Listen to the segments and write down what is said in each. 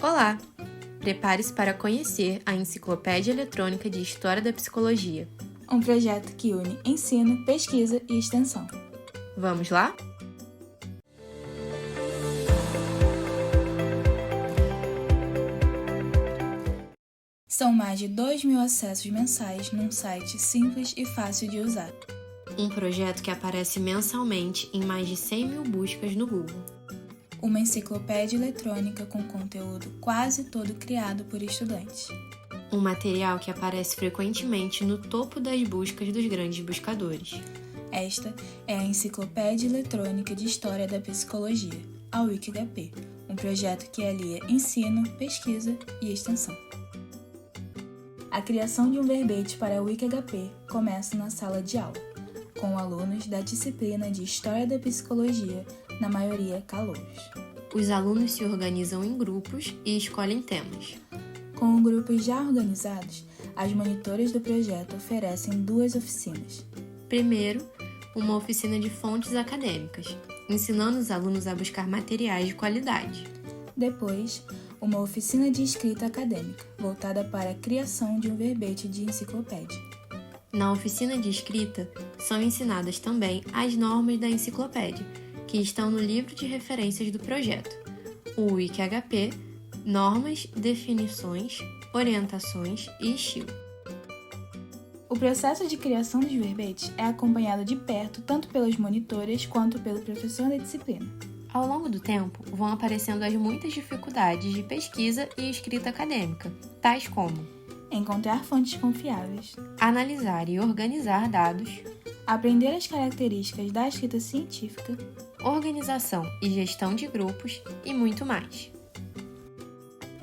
Olá! Prepare-se para conhecer a Enciclopédia Eletrônica de História da Psicologia. Um projeto que une ensino, pesquisa e extensão. Vamos lá? São mais de 2.000 acessos mensais num site simples e fácil de usar. Um projeto que aparece mensalmente em mais de 100.000 buscas no Google. Uma enciclopédia eletrônica com conteúdo quase todo criado por estudantes. Um material que aparece frequentemente no topo das buscas dos grandes buscadores. Esta é a Enciclopédia Eletrônica de História da Psicologia, a WikHP, um projeto que alia ensino, pesquisa e extensão. A criação de um verbete para a WikHP começa na sala de aula, com alunos da disciplina de História da Psicologia, na maioria calouros. Os alunos se organizam em grupos e escolhem temas. Com grupos já organizados, as monitoras do projeto oferecem 2 oficinas. Primeiro, uma oficina de fontes acadêmicas, ensinando os alunos a buscar materiais de qualidade. Depois, uma oficina de escrita acadêmica, voltada para a criação de um verbete de enciclopédia. Na oficina de escrita, são ensinadas também as normas da enciclopédia, que estão no livro de referências do projeto, o WikHP, normas, definições, orientações e estilo. O processo de criação dos verbetes é acompanhado de perto tanto pelas monitoras quanto pelo professor da disciplina. Ao longo do tempo, vão aparecendo as muitas dificuldades de pesquisa e escrita acadêmica, tais como encontrar fontes confiáveis, analisar e organizar dados, aprender as características da escrita científica, organização e gestão de grupos e muito mais.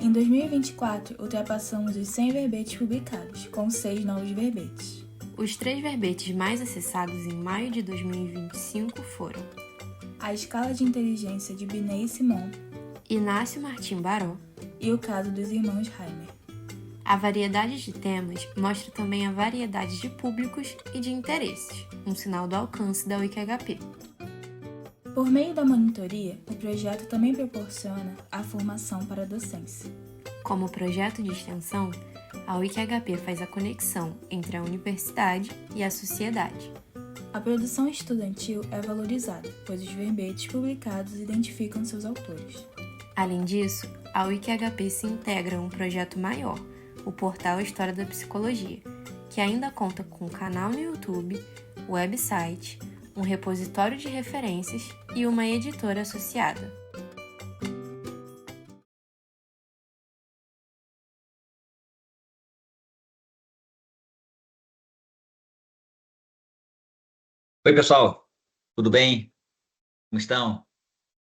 Em 2024, ultrapassamos os 100 verbetes publicados, com 6 novos verbetes. Os 3 verbetes mais acessados em maio de 2025 foram a escala de inteligência de Binet e Simon, Inácio Martim Baró e o caso dos irmãos Heimer. A variedade de temas mostra também a variedade de públicos e de interesses, um sinal do alcance da WikHP. Por meio da monitoria, o projeto também proporciona a formação para a docência. Como projeto de extensão, a WikHP faz a conexão entre a universidade e a sociedade. A produção estudantil é valorizada, pois os verbetes publicados identificam seus autores. Além disso, a WikHP se integra a um projeto maior, o Portal História da Psicologia, que ainda conta com um canal no YouTube, website, um repositório de referências e uma editora associada. Oi, pessoal, tudo bem? Como estão?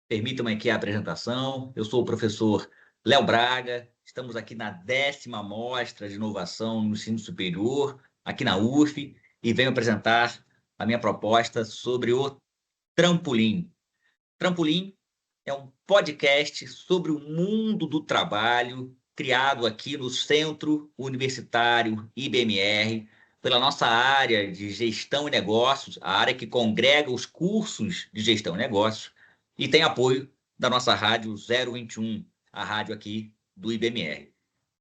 Permitam-me aqui a apresentação. Eu sou o professor Léo Braga. Estamos aqui na 10ª Mostra de Inovação no Ensino Superior, aqui na UF, e venho apresentar a minha proposta sobre o Trampolim. Trampolim é um podcast sobre o mundo do trabalho, criado aqui no Centro Universitário IBMR, pela nossa área de gestão e negócios, a área que congrega os cursos de gestão e negócios, e tem apoio da nossa rádio 021, a rádio aqui do IBMR.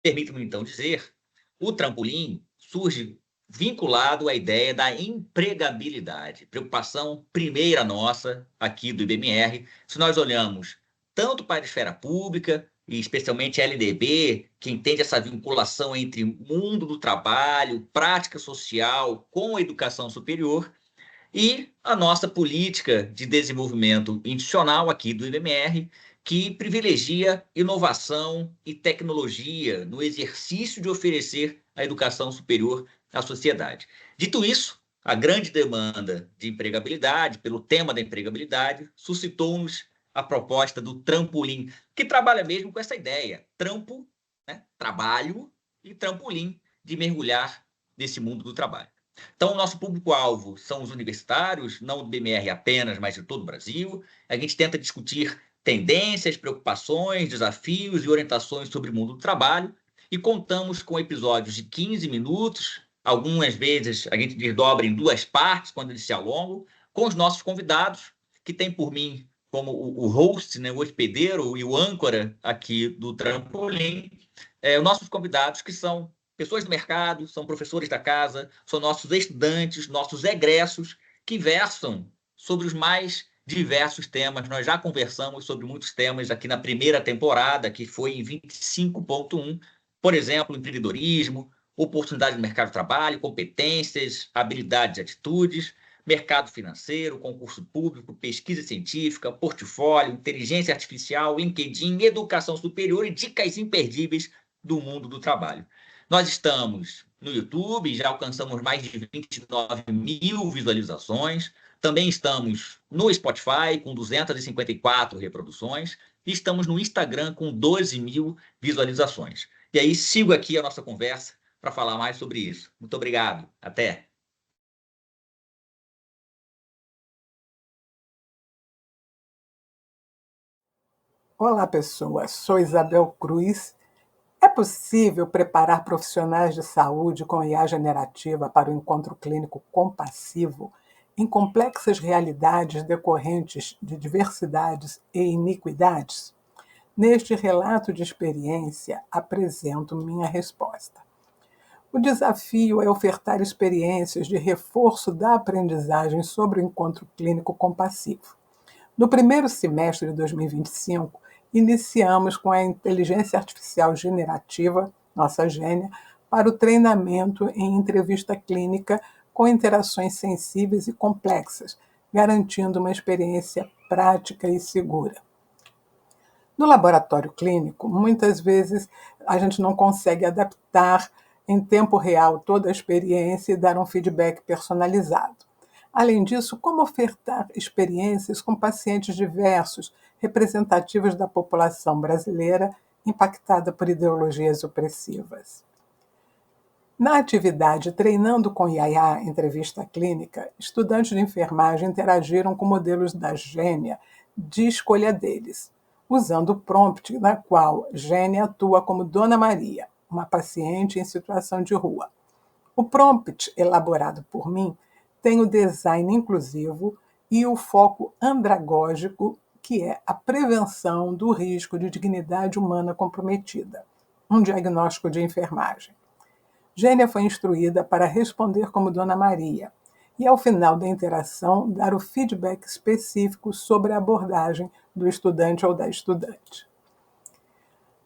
Permita-me então dizer, o Trampolim surge vinculado à ideia da empregabilidade, preocupação primeira nossa aqui do IBMR, se nós olhamos tanto para a esfera pública, e especialmente a LDB, que entende essa vinculação entre mundo do trabalho, prática social com a educação superior, e a nossa política de desenvolvimento institucional aqui do IBMR, que privilegia inovação e tecnologia no exercício de oferecer a educação superior à sociedade. Dito isso, a grande demanda de empregabilidade, pelo tema da empregabilidade, suscitou-nos a proposta do Trampolim, que trabalha mesmo com essa ideia, trampo, né? Trabalho, e trampolim de mergulhar nesse mundo do trabalho. Então, o nosso público-alvo são os universitários, não do IBMR apenas, mas de todo o Brasil. A gente tenta discutir tendências, preocupações, desafios e orientações sobre o mundo do trabalho, e contamos com episódios de 15 minutos, algumas vezes a gente desdobra em 2 partes, quando eles se alongam, com os nossos convidados, que têm por mim como o host, né, o hospedeiro e o âncora aqui do Trampolim, os nossos convidados, que são pessoas do mercado, são professores da casa, são nossos estudantes, nossos egressos, que versam sobre os mais diversos temas. Nós já conversamos sobre muitos temas aqui na primeira temporada, que foi em 25.1, por exemplo, empreendedorismo, oportunidade de mercado de trabalho, competências, habilidades e atitudes, mercado financeiro, concurso público, pesquisa científica, portfólio, inteligência artificial, LinkedIn, educação superior e dicas imperdíveis do mundo do trabalho. Nós estamos no YouTube, já alcançamos mais de 29 mil visualizações. Também estamos no Spotify, com 254 reproduções. E estamos no Instagram, com 12 mil visualizações. E aí, sigo aqui a nossa conversa para falar mais sobre isso. Muito obrigado. Até! Olá, pessoas. Sou Isabel Cruz. É possível preparar profissionais de saúde com IA generativa para o encontro clínico compassivo em complexas realidades decorrentes de diversidades e iniquidades? Neste relato de experiência, apresento minha resposta. O desafio é ofertar experiências de reforço da aprendizagem sobre o encontro clínico compassivo. No primeiro semestre de 2025, iniciamos com a inteligência artificial generativa, nossa gênia, para o treinamento em entrevista clínica com interações sensíveis e complexas, garantindo uma experiência prática e segura. No laboratório clínico, muitas vezes a gente não consegue adaptar em tempo real toda a experiência e dar um feedback personalizado. Além disso, como ofertar experiências com pacientes diversos, representativos da população brasileira impactada por ideologias opressivas? Na atividade Treinando com IA Entrevista Clínica, estudantes de enfermagem interagiram com modelos da Gênia de escolha deles, usando o prompt na qual Gênia atua como Dona Maria, uma paciente em situação de rua. O prompt, elaborado por mim, tem o design inclusivo e o foco andragógico, que é a prevenção do risco de dignidade humana comprometida, um diagnóstico de enfermagem. Gênia foi instruída para responder como Dona Maria e, ao final da interação, dar o feedback específico sobre a abordagem do estudante ou da estudante.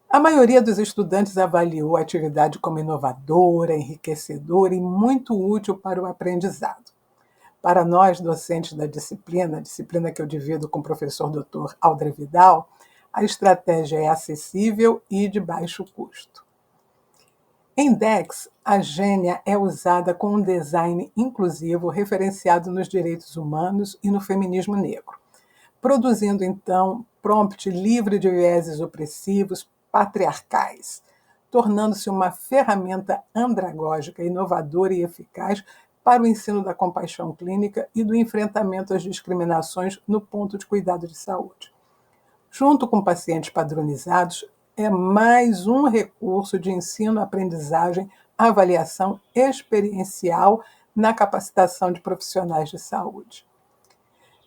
A maioria dos estudantes avaliou a atividade como inovadora, enriquecedora e muito útil para o aprendizado. Para nós, docentes da disciplina que eu divido com o professor Dr. Aldre Vidal, a estratégia é acessível e de baixo custo. Em DEX, a Gênia é usada com um design inclusivo referenciado nos direitos humanos e no feminismo negro, produzindo, então, prompt livre de vieses opressivos, patriarcais, tornando-se uma ferramenta andragógica, inovadora e eficaz para o ensino da compaixão clínica e do enfrentamento às discriminações no ponto de cuidado de saúde. Junto com pacientes padronizados, é mais um recurso de ensino, aprendizagem, avaliação experiencial na capacitação de profissionais de saúde.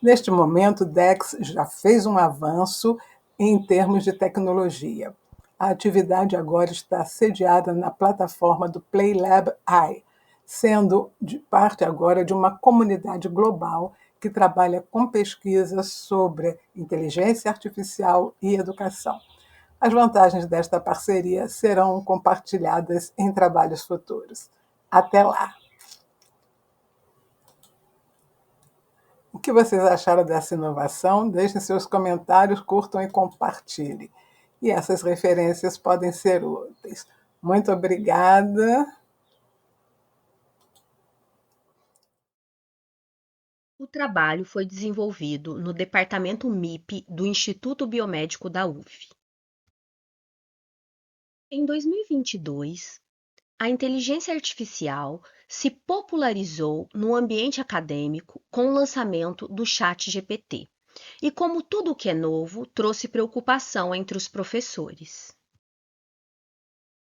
Neste momento, o DEX já fez um avanço em termos de tecnologia. A atividade agora está sediada na plataforma do PlayLab AI, sendo de parte agora de uma comunidade global que trabalha com pesquisas sobre inteligência artificial e educação. As vantagens desta parceria serão compartilhadas em trabalhos futuros. Até lá! O que vocês acharam dessa inovação? Deixem seus comentários, curtam e compartilhem. E essas referências podem ser úteis. Muito obrigada. O trabalho foi desenvolvido no Departamento MIP do Instituto Biomédico da UF. Em 2022, a inteligência artificial se popularizou no ambiente acadêmico com o lançamento do ChatGPT. E como tudo o que é novo, trouxe preocupação entre os professores.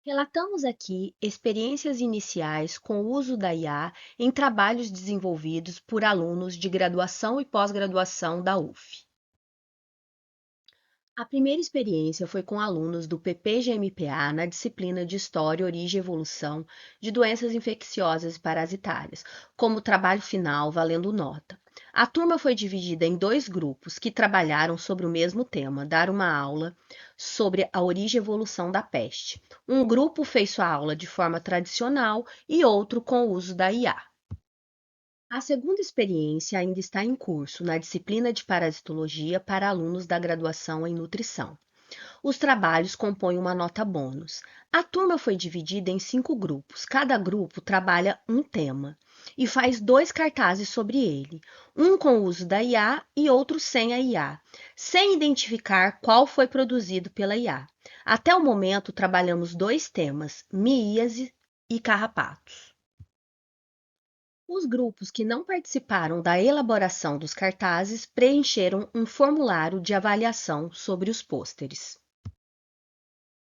Relatamos aqui experiências iniciais com o uso da IA em trabalhos desenvolvidos por alunos de graduação e pós-graduação da UF. A primeira experiência foi com alunos do PPGMPA na disciplina de História, Origem e Evolução de Doenças Infecciosas e Parasitárias, como trabalho final valendo nota. A turma foi dividida em dois grupos que trabalharam sobre o mesmo tema, dar uma aula sobre a origem e evolução da peste. Um grupo fez sua aula de forma tradicional e outro com o uso da IA. A segunda experiência ainda está em curso na disciplina de parasitologia para alunos da graduação em nutrição. Os trabalhos compõem uma nota bônus. A turma foi dividida em 5 grupos. Cada grupo trabalha um tema e faz 2 cartazes sobre ele, um com o uso da IA e outro sem a IA, sem identificar qual foi produzido pela IA. Até o momento, trabalhamos 2 temas, miíase e carrapatos. Os grupos que não participaram da elaboração dos cartazes preencheram um formulário de avaliação sobre os pôsteres.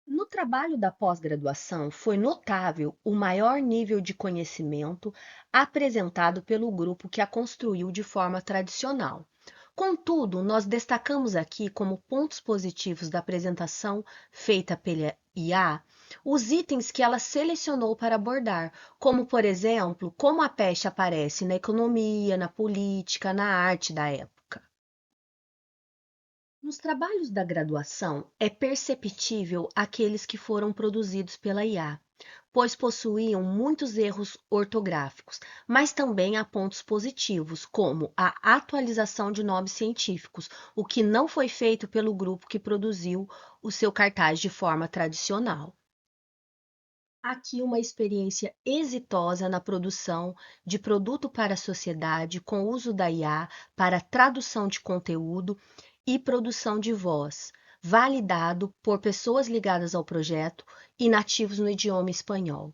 No trabalho da pós-graduação, foi notável o maior nível de conhecimento apresentado pelo grupo que a construiu de forma tradicional. Contudo, nós destacamos aqui como pontos positivos da apresentação feita pela IA os itens que ela selecionou para abordar, como, por exemplo, como a peste aparece na economia, na política, na arte da época. Nos trabalhos da graduação, é perceptível aqueles que foram produzidos pela IA, pois possuíam muitos erros ortográficos, mas também há pontos positivos, como a atualização de nomes científicos, o que não foi feito pelo grupo que produziu o seu cartaz de forma tradicional. Aqui uma experiência exitosa na produção de produto para a sociedade com o uso da IA para tradução de conteúdo e produção de voz, validado por pessoas ligadas ao projeto e nativos no idioma espanhol.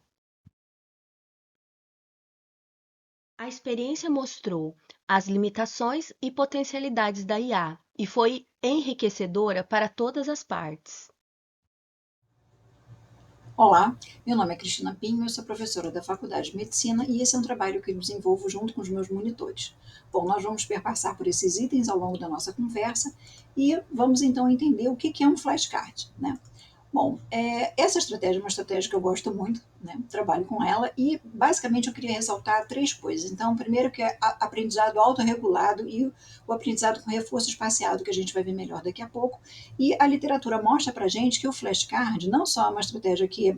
A experiência mostrou as limitações e potencialidades da IA e foi enriquecedora para todas as partes. Olá, meu nome é Cristina Pinho, eu sou professora da Faculdade de Medicina e esse é um trabalho que eu desenvolvo junto com os meus monitores. Bom, nós vamos perpassar por esses itens ao longo da nossa conversa e vamos então entender o que é um flashcard, né? Bom, essa estratégia é uma estratégia que eu gosto muito, né? Trabalho com ela e basicamente eu queria ressaltar 3 coisas. Então, primeiro que é aprendizado autorregulado e o aprendizado com reforço espaciado, que a gente vai ver melhor daqui a pouco. E a literatura mostra pra gente que o flashcard não só é uma estratégia que é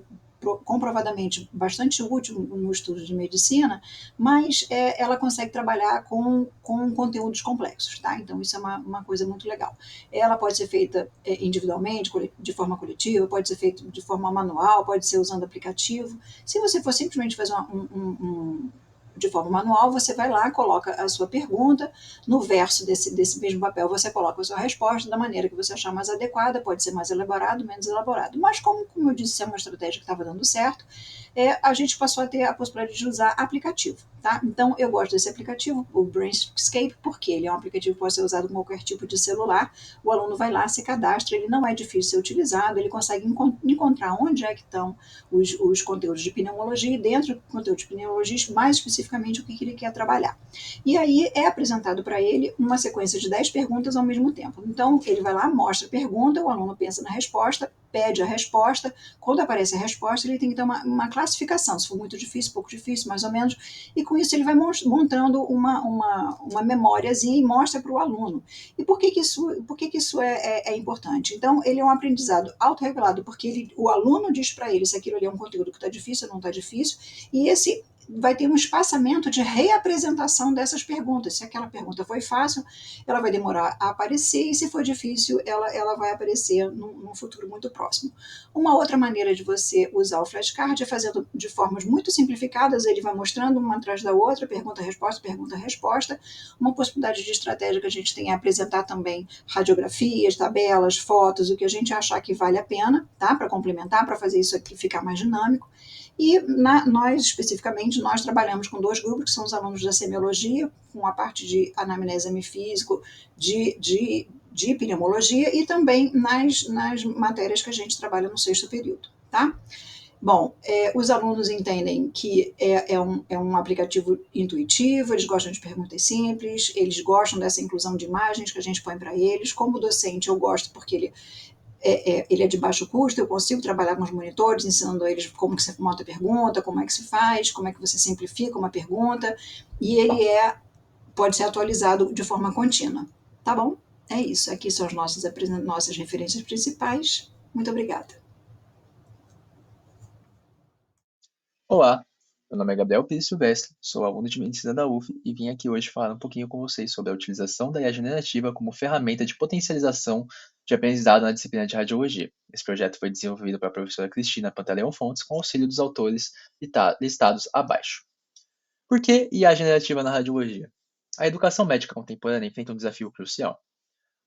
comprovadamente bastante útil no estudo de medicina, mas ela consegue trabalhar com conteúdos complexos, tá? Então isso é uma coisa muito legal. Ela pode ser feita individualmente, de forma coletiva, pode ser feita de forma manual, pode ser usando aplicativo. Se você for simplesmente fazer de forma manual, você vai lá, coloca a sua pergunta, no verso desse mesmo papel você coloca a sua resposta da maneira que você achar mais adequada, pode ser mais elaborado, menos elaborado. Mas como eu disse, é uma estratégia que estava dando certo, a gente passou a ter a possibilidade de usar aplicativo, tá? Então eu gosto desse aplicativo, o Brainscape, porque ele é um aplicativo que pode ser usado com qualquer tipo de celular, o aluno vai lá, se cadastra, ele não é difícil de ser utilizado, ele consegue encontrar onde é que estão os conteúdos de pneumologia e dentro do conteúdo de pneumologia, mais especificamente o que ele quer trabalhar. E aí é apresentado para ele uma sequência de 10 perguntas ao mesmo tempo. Então ele vai lá, mostra a pergunta, o aluno pensa na resposta, pede a resposta, quando aparece a resposta ele tem que ter uma classificação, se for muito difícil, pouco difícil, mais ou menos, e com isso ele vai montando uma memóriazinha e mostra para o aluno. E por que isso é importante? Então, ele é um aprendizado autorregulado, porque o aluno diz para ele se aquilo ali é um conteúdo que está difícil ou não está difícil, e esse vai ter um espaçamento de reapresentação dessas perguntas. Se aquela pergunta foi fácil, ela vai demorar a aparecer, e se for difícil, ela vai aparecer num futuro muito próximo. Uma outra maneira de você usar o flashcard é fazendo de formas muito simplificadas, ele vai mostrando uma atrás da outra, pergunta-resposta. Uma possibilidade de estratégia que a gente tem é apresentar também radiografias, tabelas, fotos, o que a gente achar que vale a pena, tá? Para complementar, para fazer isso aqui ficar mais dinâmico. E nós, especificamente, nós trabalhamos com 2 grupos, que são os alunos da semiologia, com a parte de anamnese hemifísico, de pneumologia, e também nas matérias que a gente trabalha no 6º período, tá? Bom, os alunos entendem que é um aplicativo intuitivo, eles gostam de perguntas simples, eles gostam dessa inclusão de imagens que a gente põe para eles. Como docente, eu gosto porque ele é de baixo custo, eu consigo trabalhar com os monitores, ensinando eles como que você monta a pergunta, como é que se faz, como é que você simplifica uma pergunta, e ele pode ser atualizado de forma contínua. Tá bom? É isso. Aqui são as nossas referências principais. Muito obrigada. Olá, meu nome é Gabriel Pires Silvestre, sou aluno de Medicina da UF e vim aqui hoje falar um pouquinho com vocês sobre a utilização da IA generativa como ferramenta de potencialização de aprendizado na disciplina de Radiologia. Esse projeto foi desenvolvido pela professora Cristina Pantaleão Fontes com auxílio dos autores listados abaixo. Por que IA generativa na Radiologia? A educação médica contemporânea enfrenta um desafio crucial: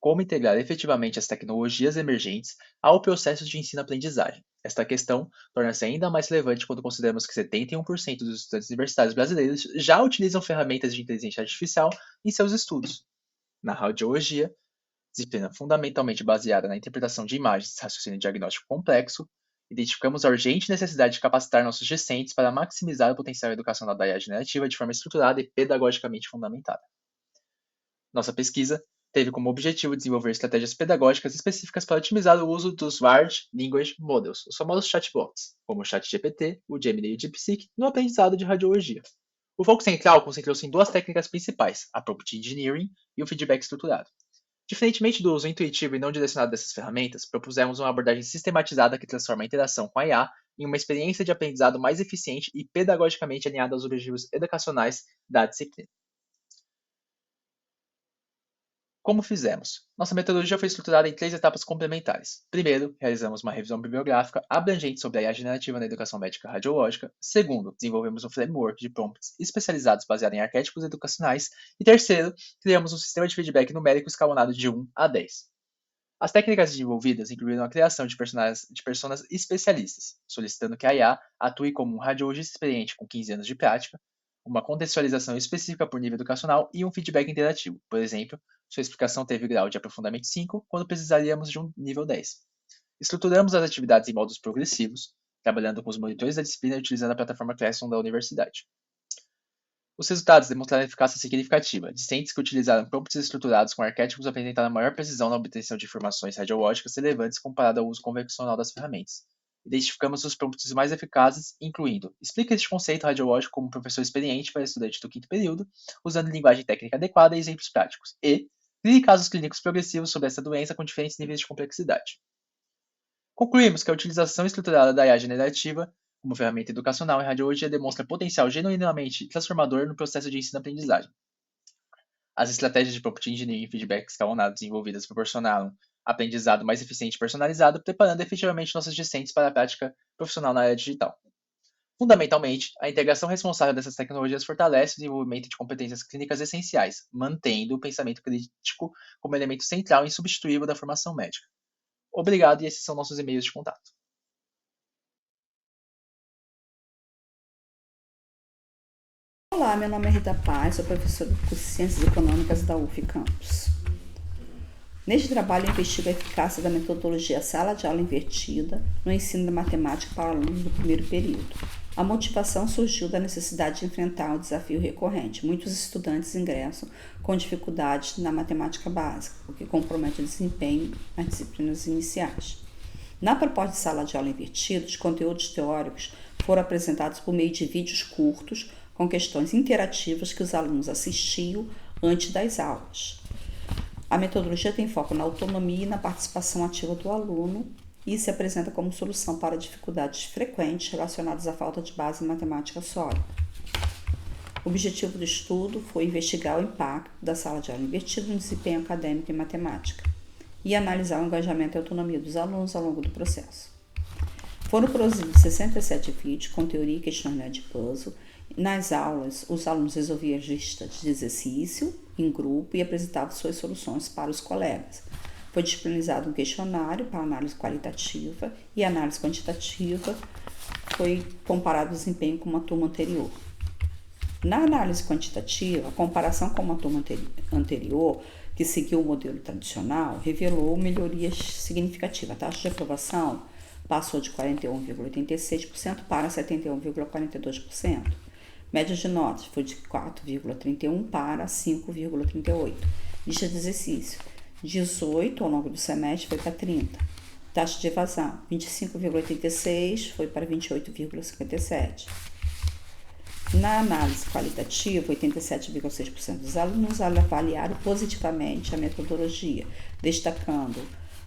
como integrar efetivamente as tecnologias emergentes ao processo de ensino-aprendizagem. Esta questão torna-se ainda mais relevante quando consideramos que 71% dos estudantes universitários brasileiros já utilizam ferramentas de inteligência artificial em seus estudos. Na radiologia, disciplina fundamentalmente baseada na interpretação de imagens e raciocínio diagnóstico complexo, identificamos a urgente necessidade de capacitar nossos discentes para maximizar o potencial educacional da IA generativa de forma estruturada e pedagogicamente fundamentada. Nossa pesquisa teve como objetivo desenvolver estratégias pedagógicas específicas para otimizar o uso dos Large Language Models, os famosos chatbots, como o ChatGPT, o Gemini e o DeepSeek, no aprendizado de radiologia. O foco central concentrou-se em duas técnicas principais, a Prompt Engineering e o feedback estruturado. Diferentemente do uso intuitivo e não direcionado dessas ferramentas, propusemos uma abordagem sistematizada que transforma a interação com a IA em uma experiência de aprendizado mais eficiente e pedagogicamente alinhada aos objetivos educacionais da disciplina. Como fizemos? Nossa metodologia foi estruturada em 3 etapas complementares. Primeiro, realizamos uma revisão bibliográfica abrangente sobre a IA generativa na educação médica radiológica. Segundo, desenvolvemos um framework de prompts especializados baseado em arquétipos educacionais. E terceiro, criamos um sistema de feedback numérico escalonado de 1 a 10. As técnicas desenvolvidas incluíram a criação de personas especialistas, solicitando que a IA atue como um radiologista experiente com 15 anos de prática, uma contextualização específica por nível educacional e um feedback interativo. Por exemplo, sua explicação teve grau de aprofundamento 5, quando precisaríamos de um nível 10. Estruturamos as atividades em modos progressivos, trabalhando com os monitores da disciplina e utilizando a plataforma Classroom da universidade. Os resultados demonstraram eficácia significativa. Discentes que utilizaram prompts estruturados com arquétipos apresentaram maior precisão na obtenção de informações radiológicas relevantes comparado ao uso convencional das ferramentas. Identificamos os prompts mais eficazes, incluindo: explique este conceito radiológico como professor experiente para estudante do 5º período, usando linguagem técnica adequada e exemplos práticos, e crie casos clínicos progressivos sobre essa doença com diferentes níveis de complexidade. Concluímos que a utilização estruturada da IA generativa como ferramenta educacional em radiologia demonstra potencial genuinamente transformador no processo de ensino-aprendizagem. As estratégias de prompt engineering e feedback escalonado desenvolvidas proporcionaram aprendizado mais eficiente e personalizado, preparando efetivamente nossos discentes para a prática profissional na área digital. Fundamentalmente, a integração responsável dessas tecnologias fortalece o desenvolvimento de competências clínicas essenciais, mantendo o pensamento crítico como elemento central e insubstituível da formação médica. Obrigado, e esses são nossos e-mails de contato. Olá, meu nome é Rita Paz, sou professora de curso de Ciências Econômicas da UF Campus. Neste trabalho, eu investigo a eficácia da metodologia sala de aula invertida no ensino da matemática para alunos do 1º período. A motivação surgiu da necessidade de enfrentar um desafio recorrente. Muitos estudantes ingressam com dificuldades na matemática básica, o que compromete o desempenho nas disciplinas iniciais. Na proposta de sala de aula invertida, os conteúdos teóricos foram apresentados por meio de vídeos curtos, com questões interativas que os alunos assistiam antes das aulas. A metodologia tem foco na autonomia e na participação ativa do aluno e se apresenta como solução para dificuldades frequentes relacionadas à falta de base em matemática sólida. O objetivo do estudo foi investigar o impacto da sala de aula invertida no desempenho acadêmico em matemática e analisar o engajamento e a autonomia dos alunos ao longo do processo. Foram produzidos 67 vídeos com teoria e questionário de puzzle. Nas aulas, os alunos resolviam listas de exercício em grupo e apresentavam suas soluções para os colegas. Foi disponibilizado um questionário para análise qualitativa e análise quantitativa. Foi comparado o desempenho com uma turma anterior. Na análise quantitativa, a comparação com uma turma anterior, que seguiu o modelo tradicional, revelou melhorias significativas. A taxa de aprovação passou de 41,86% para 71,42%. Média de notas foi de 4,31 para 5,38. Lista de exercício, 18 ao longo do semestre foi para 30. Taxa de evasão, 25,86 foi para 28,57. Na análise qualitativa, 87,6% dos alunos avaliaram positivamente a metodologia, destacando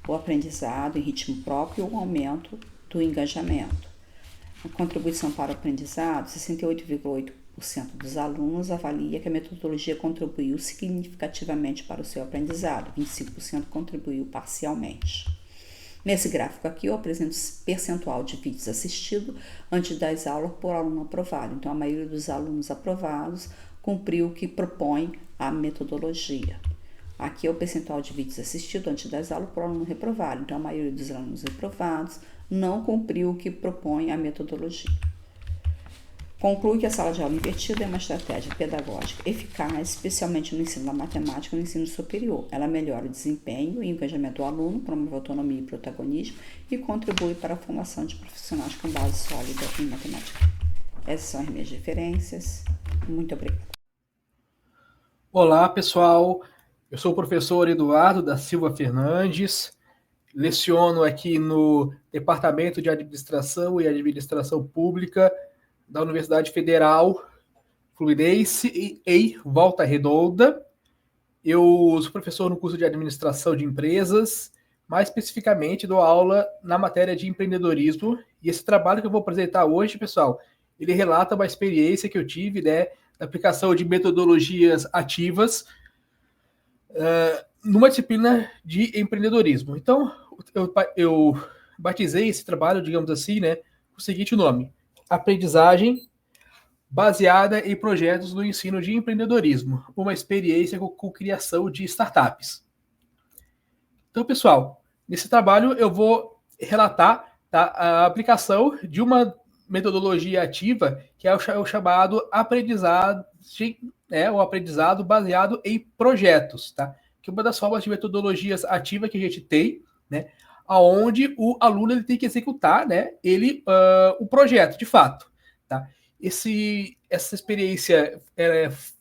o aprendizado em ritmo próprio e o aumento do engajamento. A contribuição para o aprendizado, 68,8% dos alunos avalia que a metodologia contribuiu significativamente para o seu aprendizado, 25% contribuiu parcialmente. Nesse gráfico aqui eu apresento o percentual de vídeos assistidos antes das aulas por aluno aprovado. Então, a maioria dos alunos aprovados cumpriu o que propõe a metodologia. Aqui é o percentual de vídeos assistidos antes das aulas por aluno reprovado. Então, a maioria dos alunos reprovados não cumpriu o que propõe a metodologia. Conclui que a sala de aula invertida é uma estratégia pedagógica eficaz, especialmente no ensino da matemática e no ensino superior. Ela melhora o desempenho e engajamento do aluno, promove autonomia e protagonismo e contribui para a formação de profissionais com base sólida em matemática. Essas são as minhas referências. Muito obrigada. Olá, pessoal. Eu sou o professor Eduardo da Silva Fernandes. Leciono aqui no Departamento de Administração e Administração Pública da Universidade Federal Fluminense em Volta Redonda. Eu sou professor no curso de Administração de Empresas, mais especificamente dou aula na matéria de empreendedorismo, e esse trabalho que eu vou apresentar hoje, pessoal, ele relata uma experiência que eu tive, né, da aplicação de metodologias ativas numa disciplina de empreendedorismo. Então, eu batizei esse trabalho, digamos assim, né, com o seguinte nome: Aprendizagem baseada em projetos do ensino de empreendedorismo, uma experiência com criação de startups. Então, pessoal, nesse trabalho eu vou relatar, tá, a aplicação de uma metodologia ativa que é o chamado aprendizagem, o aprendizado baseado em projetos, tá? Que é uma das formas de metodologias ativas que a gente tem, né? Onde o aluno ele tem que executar, né, o projeto, de fato. Tá? Essa experiência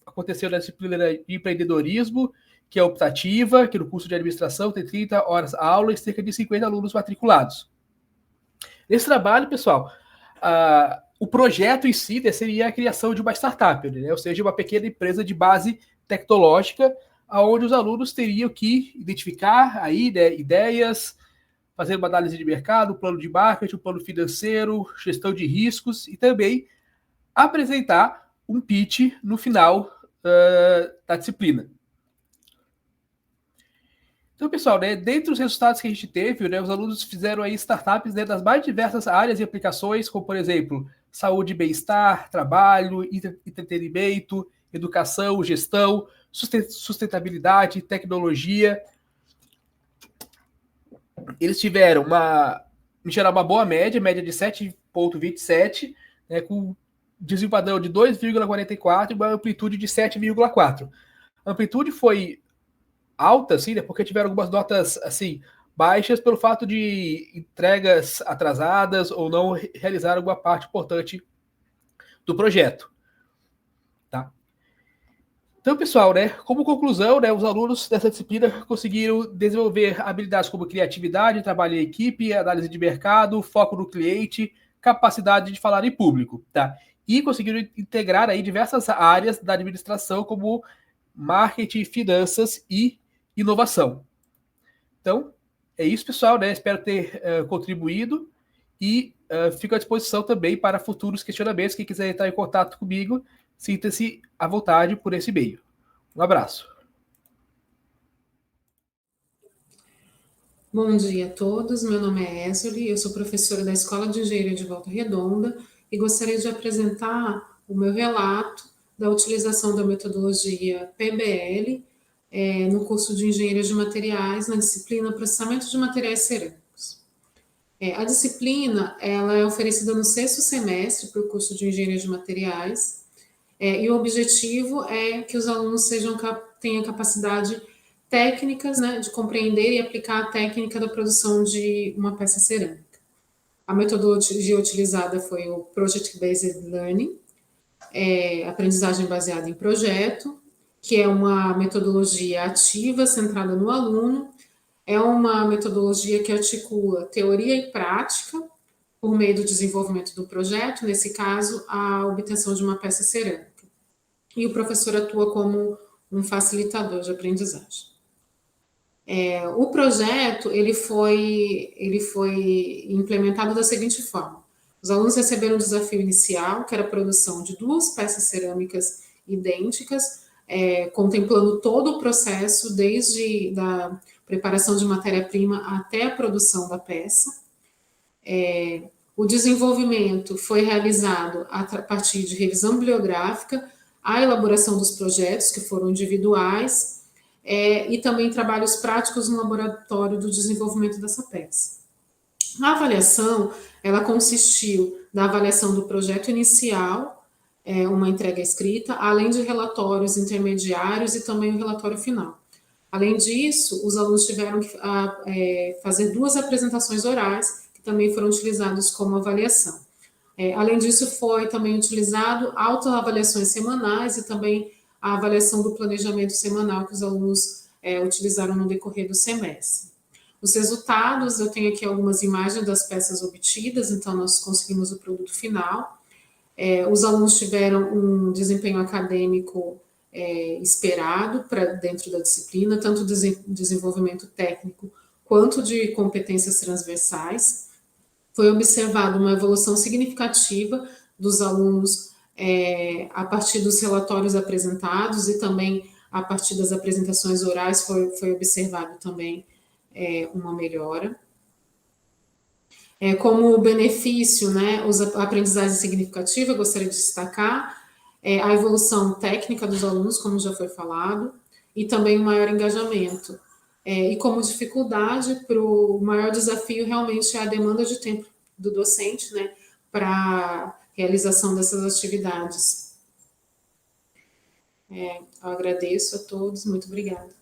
aconteceu na disciplina de empreendedorismo, que é optativa, que no curso de administração tem 30 horas aula e cerca de 50 alunos matriculados. Nesse trabalho, pessoal, o projeto em si, né, seria a criação de uma startup, né, ou seja, uma pequena empresa de base tecnológica, onde os alunos teriam que identificar aí, né, ideias, fazer uma análise de mercado, plano de marketing, plano financeiro, gestão de riscos e também apresentar um pitch no final da disciplina. Então, pessoal, né, dentre os resultados que a gente teve, né, os alunos fizeram aí startups, né, das mais diversas áreas e aplicações, como, por exemplo, saúde e bem-estar, trabalho, entretenimento, educação, gestão, sustentabilidade, tecnologia. Eles tiveram em geral, uma boa média de 7,27, né, com desvio padrão de 2,44 e uma amplitude de 7,4. A amplitude foi alta, assim, né, porque tiveram algumas notas assim, baixas pelo fato de entregas atrasadas ou não realizar alguma parte importante do projeto. Tá? Então, pessoal, né, como conclusão, né, os alunos dessa disciplina conseguiram desenvolver habilidades como criatividade, trabalho em equipe, análise de mercado, foco no cliente, capacidade de falar em público, tá? E conseguiram integrar aí diversas áreas da administração, como marketing, finanças e inovação. Então, é isso, pessoal, né? Espero ter contribuído e fico à disposição também para futuros questionamentos. Quem quiser entrar em contato comigo, sinta-se à vontade por esse meio. Um abraço. Bom dia a todos, meu nome é Esoli, eu sou professora da Escola de Engenharia de Volta Redonda e gostaria de apresentar o meu relato da utilização da metodologia PBL no curso de Engenharia de Materiais, na disciplina Processamento de Materiais Cerâmicos. A disciplina ela é oferecida no 6º semestre para o curso de Engenharia de Materiais, e o objetivo é que os alunos tenham capacidade técnicas, né, de compreender e aplicar a técnica da produção de uma peça cerâmica. A metodologia utilizada foi o Project Based Learning, aprendizagem baseada em projeto, que é uma metodologia ativa centrada no aluno. É uma metodologia que articula teoria e prática por meio do desenvolvimento do projeto, nesse caso, a obtenção de uma peça cerâmica. E o professor atua como um facilitador de aprendizagem. O projeto ele foi implementado da seguinte forma: os alunos receberam um desafio inicial, que era a produção de 2 peças cerâmicas idênticas, contemplando todo o processo, desde da preparação de matéria-prima até a produção da peça. O desenvolvimento foi realizado a partir de revisão bibliográfica, a elaboração dos projetos, que foram individuais, e também trabalhos práticos no laboratório do desenvolvimento dessa peça. A avaliação, ela consistiu na avaliação do projeto inicial, uma entrega escrita, além de relatórios intermediários e também o relatório final. Além disso, os alunos tiveram que fazer 2 apresentações orais, que também foram utilizados como avaliação. Além disso, foi também utilizado autoavaliações semanais e também a avaliação do planejamento semanal que os alunos utilizaram no decorrer do semestre. Os resultados, eu tenho aqui algumas imagens das peças obtidas, então nós conseguimos o produto final. Os alunos tiveram um desempenho acadêmico esperado para dentro da disciplina, tanto desenvolvimento técnico quanto de competências transversais. Foi observada uma evolução significativa dos alunos a partir dos relatórios apresentados e também a partir das apresentações orais foi observado também uma melhora. Como benefício, né, a aprendizagem significativa, eu gostaria de destacar a evolução técnica dos alunos, como já foi falado, e também o maior engajamento. E como dificuldade, o maior desafio realmente é a demanda de tempo do docente, né, para a realização dessas atividades. Eu agradeço a todos, muito obrigada.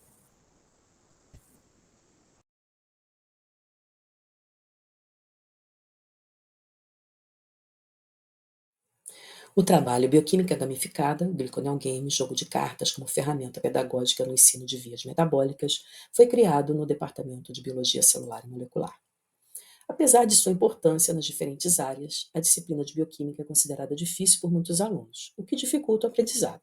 O trabalho Bioquímica Gamificada, Glyconal Game, jogo de cartas como ferramenta pedagógica no ensino de vias metabólicas, foi criado no Departamento de Biologia Celular e Molecular. Apesar de sua importância nas diferentes áreas, a disciplina de bioquímica é considerada difícil por muitos alunos, o que dificulta o aprendizado.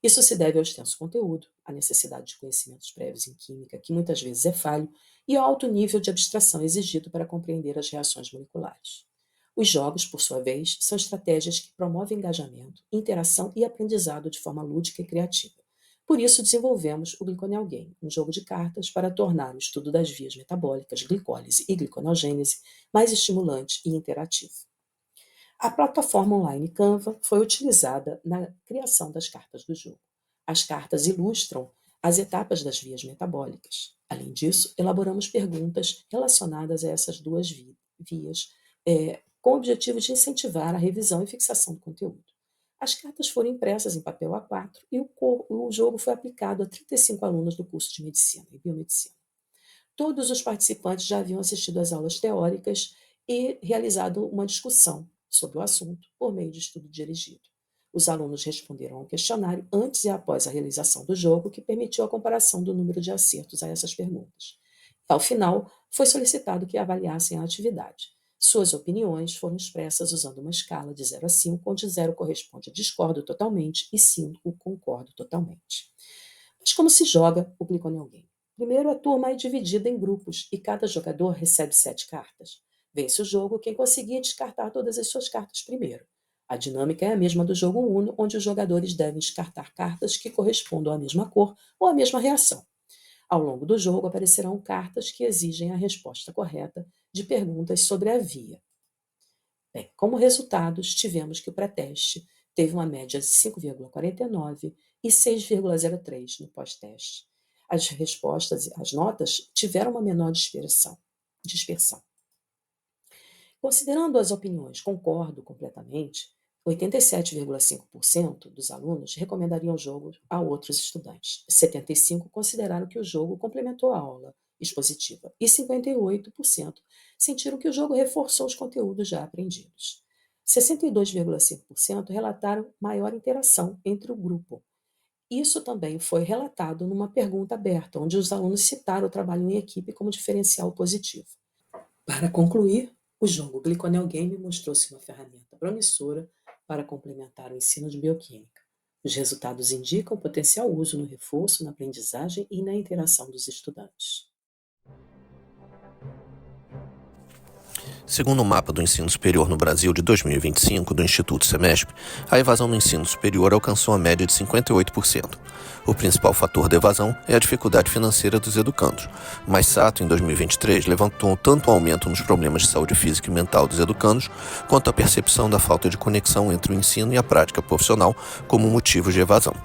Isso se deve ao extenso conteúdo, à necessidade de conhecimentos prévios em química, que muitas vezes é falho, e ao alto nível de abstração exigido para compreender as reações moleculares. Os jogos, por sua vez, são estratégias que promovem engajamento, interação e aprendizado de forma lúdica e criativa. Por isso, desenvolvemos o Glyconal Game, um jogo de cartas para tornar o estudo das vias metabólicas, glicólise e gliconogênese mais estimulante e interativo. A plataforma online Canva foi utilizada na criação das cartas do jogo. As cartas ilustram as etapas das vias metabólicas. Além disso, elaboramos perguntas relacionadas a essas 2 vias, com o objetivo de incentivar a revisão e fixação do conteúdo. As cartas foram impressas em papel A4 e o jogo foi aplicado a 35 alunos do curso de Medicina e Biomedicina. Todos os participantes já haviam assistido às aulas teóricas e realizado uma discussão sobre o assunto por meio de estudo dirigido. Os alunos responderam ao questionário antes e após a realização do jogo, que permitiu a comparação do número de acertos a essas perguntas. Ao final, foi solicitado que avaliassem a atividade. Suas opiniões foram expressas usando uma escala de 0 a 5, onde 0 corresponde a discordo totalmente e 5 concordo totalmente. Mas como se joga o Glyconal Game? Primeiro, a turma é dividida em grupos e cada jogador recebe 7 cartas. Vence o jogo quem conseguir descartar todas as suas cartas primeiro. A dinâmica é a mesma do jogo Uno, onde os jogadores devem descartar cartas que correspondam à mesma cor ou à mesma reação. Ao longo do jogo aparecerão cartas que exigem a resposta correta de perguntas sobre a via. Bem, como resultados, tivemos que o pré-teste teve uma média de 5,49 e 6,03 no pós-teste. As respostas, as notas, tiveram uma menor dispersão. Considerando as opiniões concordo completamente, 87,5% dos alunos recomendariam o jogo a outros estudantes. 75% consideraram que o jogo complementou a aula expositiva e 58% sentiram que o jogo reforçou os conteúdos já aprendidos. 62,5% relataram maior interação entre o grupo. Isso também foi relatado numa pergunta aberta, onde os alunos citaram o trabalho em equipe como diferencial positivo. Para concluir, o jogo Gliconel Game mostrou-se uma ferramenta promissora para complementar o ensino de bioquímica. Os resultados indicam potencial uso no reforço, na aprendizagem e na interação dos estudantes. Segundo o mapa do ensino superior no Brasil de 2025 do Instituto Semesp, a evasão no ensino superior alcançou a média de 58%. O principal fator da evasão é a dificuldade financeira dos educandos. O Mais-Sato, em 2023, levantou tanto o aumento nos problemas de saúde física e mental dos educandos, quanto a percepção da falta de conexão entre o ensino e a prática profissional como motivos de evasão.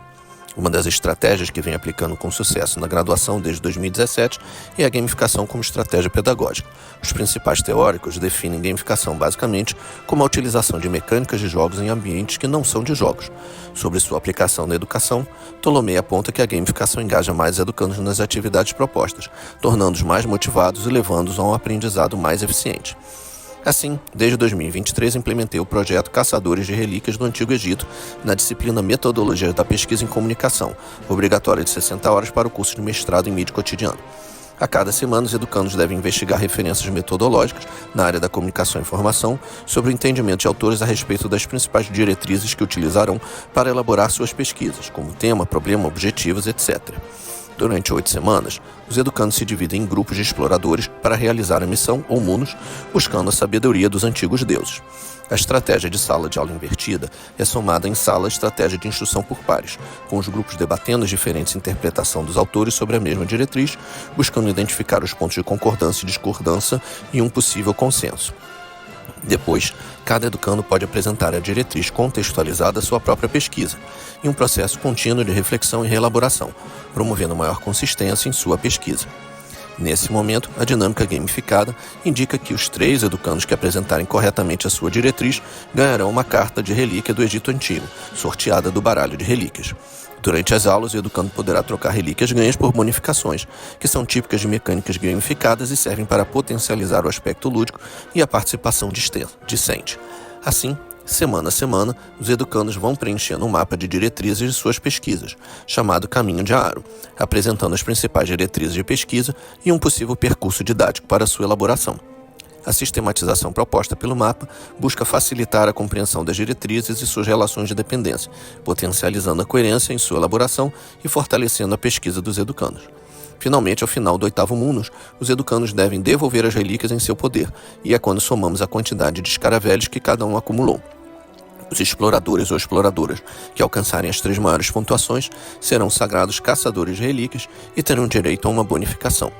Uma das estratégias que vem aplicando com sucesso na graduação desde 2017 é a gamificação como estratégia pedagógica. Os principais teóricos definem gamificação basicamente como a utilização de mecânicas de jogos em ambientes que não são de jogos. Sobre sua aplicação na educação, Tolomei aponta que a gamificação engaja mais os educandos nas atividades propostas, tornando-os mais motivados e levando-os a um aprendizado mais eficiente. Assim, desde 2023, implementei o projeto Caçadores de Relíquias do Antigo Egito na disciplina Metodologia da Pesquisa em Comunicação, obrigatória de 60 horas para o curso de mestrado em mídia cotidiana. A cada semana, os educandos devem investigar referências metodológicas na área da comunicação e informação sobre o entendimento de autores a respeito das principais diretrizes que utilizarão para elaborar suas pesquisas, como tema, problema, objetivos, etc. Durante 8 semanas, os educandos se dividem em grupos de exploradores para realizar a missão, ou munus, buscando a sabedoria dos antigos deuses. A estratégia de sala de aula invertida é somada em sala à estratégia de instrução por pares, com os grupos debatendo as diferentes interpretações dos autores sobre a mesma diretriz, buscando identificar os pontos de concordância e discordância e um possível consenso. Depois, cada educando pode apresentar a diretriz contextualizada à sua própria pesquisa, em um processo contínuo de reflexão e reelaboração, promovendo maior consistência em sua pesquisa. Nesse momento, a dinâmica gamificada indica que os 3 educandos que apresentarem corretamente a sua diretriz ganharão uma carta de relíquia do Egito Antigo, sorteada do baralho de relíquias. Durante as aulas, o educando poderá trocar relíquias ganhas por bonificações, que são típicas de mecânicas gamificadas e servem para potencializar o aspecto lúdico e a participação discente. Assim, semana a semana, os educandos vão preenchendo um mapa de diretrizes de suas pesquisas, chamado Caminho de Aro, apresentando as principais diretrizes de pesquisa e um possível percurso didático para sua elaboração. A sistematização proposta pelo mapa busca facilitar a compreensão das diretrizes e suas relações de dependência, potencializando a coerência em sua elaboração e fortalecendo a pesquisa dos educandos. Finalmente, ao final do 8º munus, os educandos devem devolver as relíquias em seu poder, e é quando somamos a quantidade de escaravelhos que cada um acumulou. Os exploradores ou exploradoras que alcançarem as 3 maiores pontuações serão sagrados caçadores de relíquias e terão direito a uma bonificação.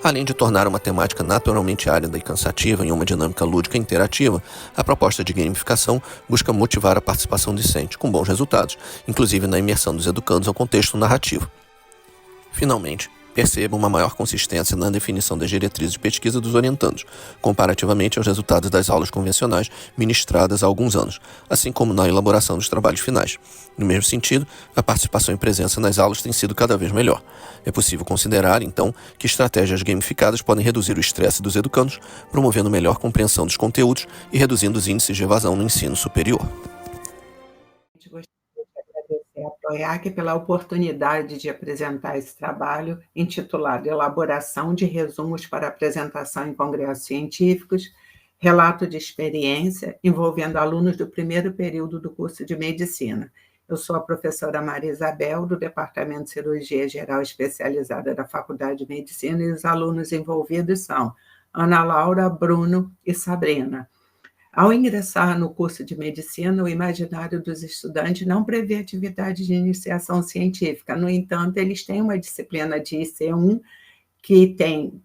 Além de tornar uma temática naturalmente árida e cansativa em uma dinâmica lúdica e interativa, a proposta de gamificação busca motivar a participação discente, com bons resultados, inclusive na imersão dos educandos ao contexto narrativo. Finalmente, perceba uma maior consistência na definição das diretrizes de pesquisa dos orientandos, comparativamente aos resultados das aulas convencionais ministradas há alguns anos, assim como na elaboração dos trabalhos finais. No mesmo sentido, a participação e presença nas aulas tem sido cada vez melhor. É possível considerar, então, que estratégias gamificadas podem reduzir o estresse dos educandos, promovendo melhor compreensão dos conteúdos e reduzindo os índices de evasão no ensino superior. A PROIAC pela oportunidade de apresentar esse trabalho intitulado Elaboração de Resumos para Apresentação em Congressos Científicos, Relato de Experiência envolvendo alunos do primeiro período do curso de Medicina. Eu sou a professora Maria Isabel, do Departamento de Cirurgia Geral Especializada da Faculdade de Medicina, e os alunos envolvidos são Ana Laura, Bruno e Sabrina. Ao ingressar no curso de medicina, o imaginário dos estudantes não prevê atividade de iniciação científica. No entanto, eles têm uma disciplina de IC1 que tem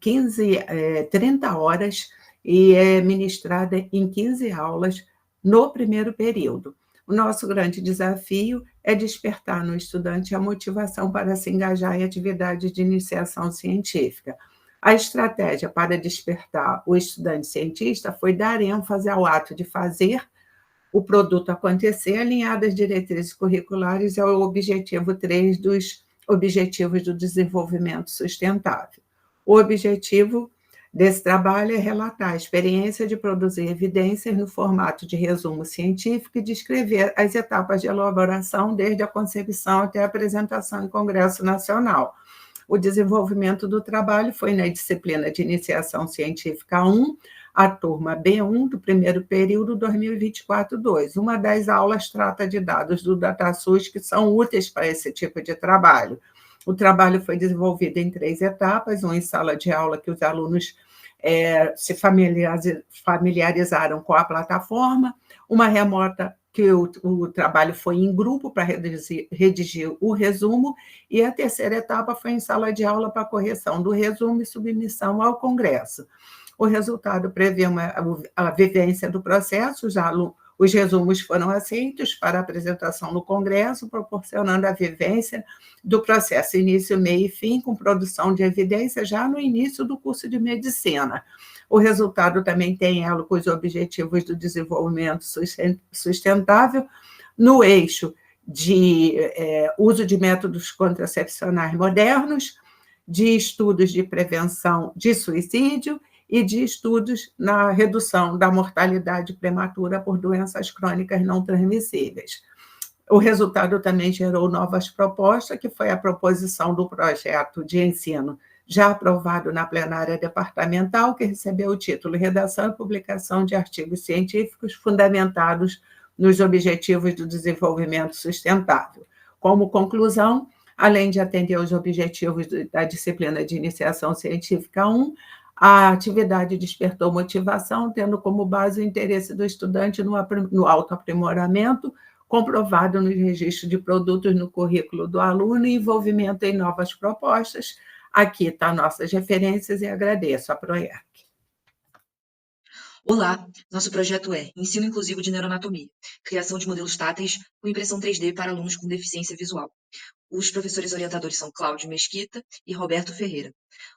30 horas e é ministrada em 15 aulas no primeiro período. O nosso grande desafio é despertar no estudante a motivação para se engajar em atividades de iniciação científica. A estratégia para despertar o estudante cientista foi dar ênfase ao ato de fazer o produto acontecer, alinhado às diretrizes curriculares e ao objetivo 3 dos Objetivos do Desenvolvimento Sustentável. O objetivo desse trabalho é relatar a experiência de produzir evidências no formato de resumo científico e descrever as etapas de elaboração, desde a concepção até a apresentação em Congresso Nacional. O desenvolvimento do trabalho foi na disciplina de Iniciação Científica 1, a turma B1 do primeiro período 2024-2. Uma das aulas trata de dados do DataSUS que são úteis para esse tipo de trabalho. O trabalho foi desenvolvido em 3 etapas, uma em sala de aula que os alunos se familiarizaram com a plataforma, uma remota que o trabalho foi em grupo para redigir o resumo, e a terceira etapa foi em sala de aula para correção do resumo e submissão ao Congresso. O resultado prevê a vivência do processo, os resumos foram aceitos para apresentação no Congresso, proporcionando a vivência do processo início, meio e fim, com produção de evidência já no início do curso de medicina. O resultado também tem elo com os objetivos do desenvolvimento sustentável, no eixo de uso de métodos contracepcionais modernos, de estudos de prevenção de suicídio e de estudos na redução da mortalidade prematura por doenças crônicas não transmissíveis. O resultado também gerou novas propostas, que foi a proposição do projeto de ensino já aprovado na plenária departamental, que recebeu o título Redação e Publicação de Artigos Científicos Fundamentados nos Objetivos do Desenvolvimento Sustentável. Como conclusão, além de atender aos objetivos da disciplina de Iniciação Científica 1, a atividade despertou motivação, tendo como base o interesse do estudante no autoaprimoramento, comprovado nos registros de produtos no currículo do aluno e envolvimento em novas propostas. Aqui estão nossas referências e agradeço a PROERC. Olá, nosso projeto é Ensino Inclusivo de Neuroanatomia, criação de modelos táteis com impressão 3D para alunos com deficiência visual. Os professores orientadores são Cláudio Mesquita e Roberto Ferreira.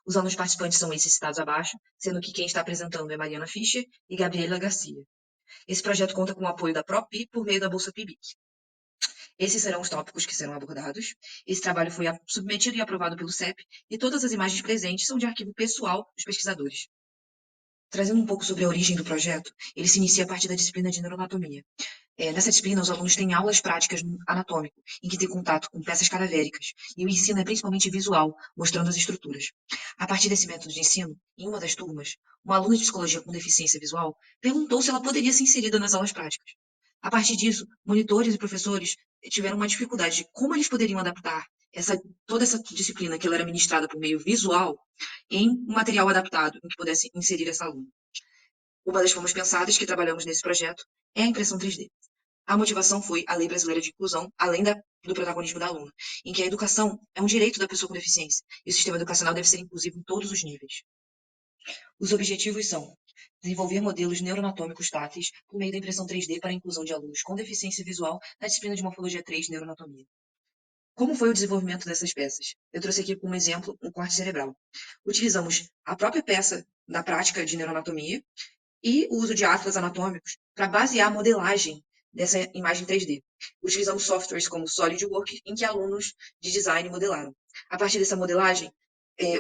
Os alunos participantes são esses citados abaixo, sendo que quem está apresentando é Mariana Fischer e Gabriela Garcia. Esse projeto conta com o apoio da ProPi por meio da Bolsa PIBIC. Esses serão os tópicos que serão abordados. Esse trabalho foi submetido e aprovado pelo CEP e todas as imagens presentes são de arquivo pessoal dos pesquisadores. Trazendo um pouco sobre a origem do projeto, ele se inicia a partir da disciplina de neuroanatomia. Nessa disciplina, os alunos têm aulas práticas no anatômico, em que têm contato com peças cadavéricas, e o ensino é principalmente visual, mostrando as estruturas. A partir desse método de ensino, em uma das turmas, uma aluna de psicologia com deficiência visual perguntou se ela poderia ser inserida nas aulas práticas. A partir disso, monitores e professores tiveram uma dificuldade de como eles poderiam adaptar toda essa disciplina que ela era ministrada por meio visual em um material adaptado em que pudesse inserir essa aluna. Uma das formas pensadas que trabalhamos nesse projeto é a impressão 3D. A motivação foi a Lei Brasileira de Inclusão, além do protagonismo da aluna, em que a educação é um direito da pessoa com deficiência e o sistema educacional deve ser inclusivo em todos os níveis. Os objetivos são desenvolver modelos neuroanatômicos táteis por meio da impressão 3D para a inclusão de alunos com deficiência visual na disciplina de Morfologia 3 de Neuroanatomia. Como foi o desenvolvimento dessas peças? Eu trouxe aqui como exemplo um corte cerebral. Utilizamos a própria peça da prática de neuroanatomia e o uso de atlas anatômicos para basear a modelagem dessa imagem 3D. Utilizamos softwares como SolidWorks, em que alunos de design modelaram. A partir dessa modelagem,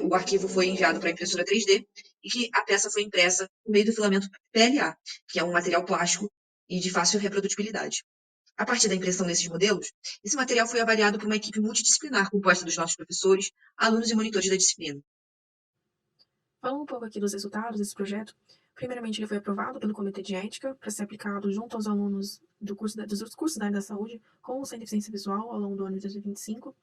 o arquivo foi enviado para a impressora 3D e que a peça foi impressa por meio do filamento PLA, que é um material plástico e de fácil reprodutibilidade. A partir da impressão desses modelos, esse material foi avaliado por uma equipe multidisciplinar composta dos nossos professores, alunos e monitores da disciplina. Falando um pouco aqui dos resultados desse projeto, primeiramente ele foi aprovado pelo Comitê de Ética para ser aplicado junto aos alunos dos cursos da área da saúde com ou sem deficiência visual ao longo do ano de 2025.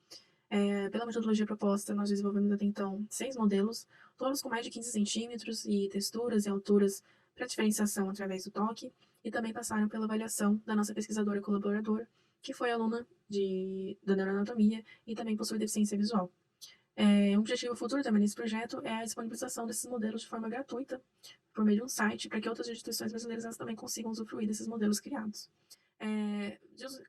Pela metodologia proposta, nós desenvolvemos até então 6 modelos, todos com mais de 15 centímetros e texturas e alturas para diferenciação através do toque, e também passaram pela avaliação da nossa pesquisadora e colaboradora, que foi aluna da neuroanatomia e também possui deficiência visual. Um objetivo futuro também nesse projeto é a disponibilização desses modelos de forma gratuita por meio de um site, para que outras instituições brasileiras também consigam usufruir desses modelos criados.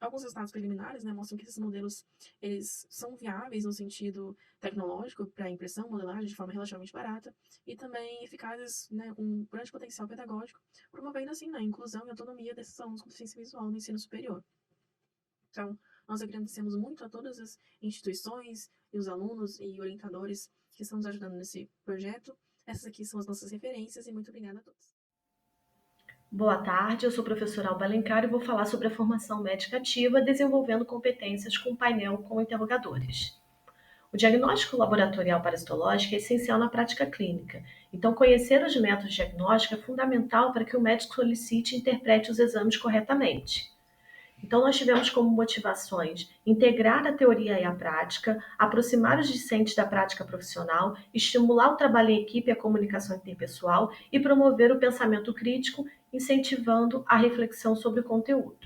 Alguns resultados preliminares, né, mostram que esses modelos eles são viáveis no sentido tecnológico para impressão, modelagem de forma relativamente barata e também eficazes, né, com um grande potencial pedagógico, promovendo assim a inclusão e autonomia desses alunos com deficiência visual no ensino superior. Então, nós agradecemos muito a todas as instituições, e os alunos e orientadores que estão nos ajudando nesse projeto. Essas aqui são as nossas referências e muito obrigada a todos. Boa tarde, eu sou a professora Alba Alencar e vou falar sobre a formação médica ativa, desenvolvendo competências com painel com interrogadores. O diagnóstico laboratorial parasitológico é essencial na prática clínica, então conhecer os métodos de diagnóstico é fundamental para que o médico solicite e interprete os exames corretamente. Então, nós tivemos como motivações integrar a teoria e a prática, aproximar os discentes da prática profissional, estimular o trabalho em equipe e a comunicação interpessoal e promover o pensamento crítico, incentivando a reflexão sobre o conteúdo.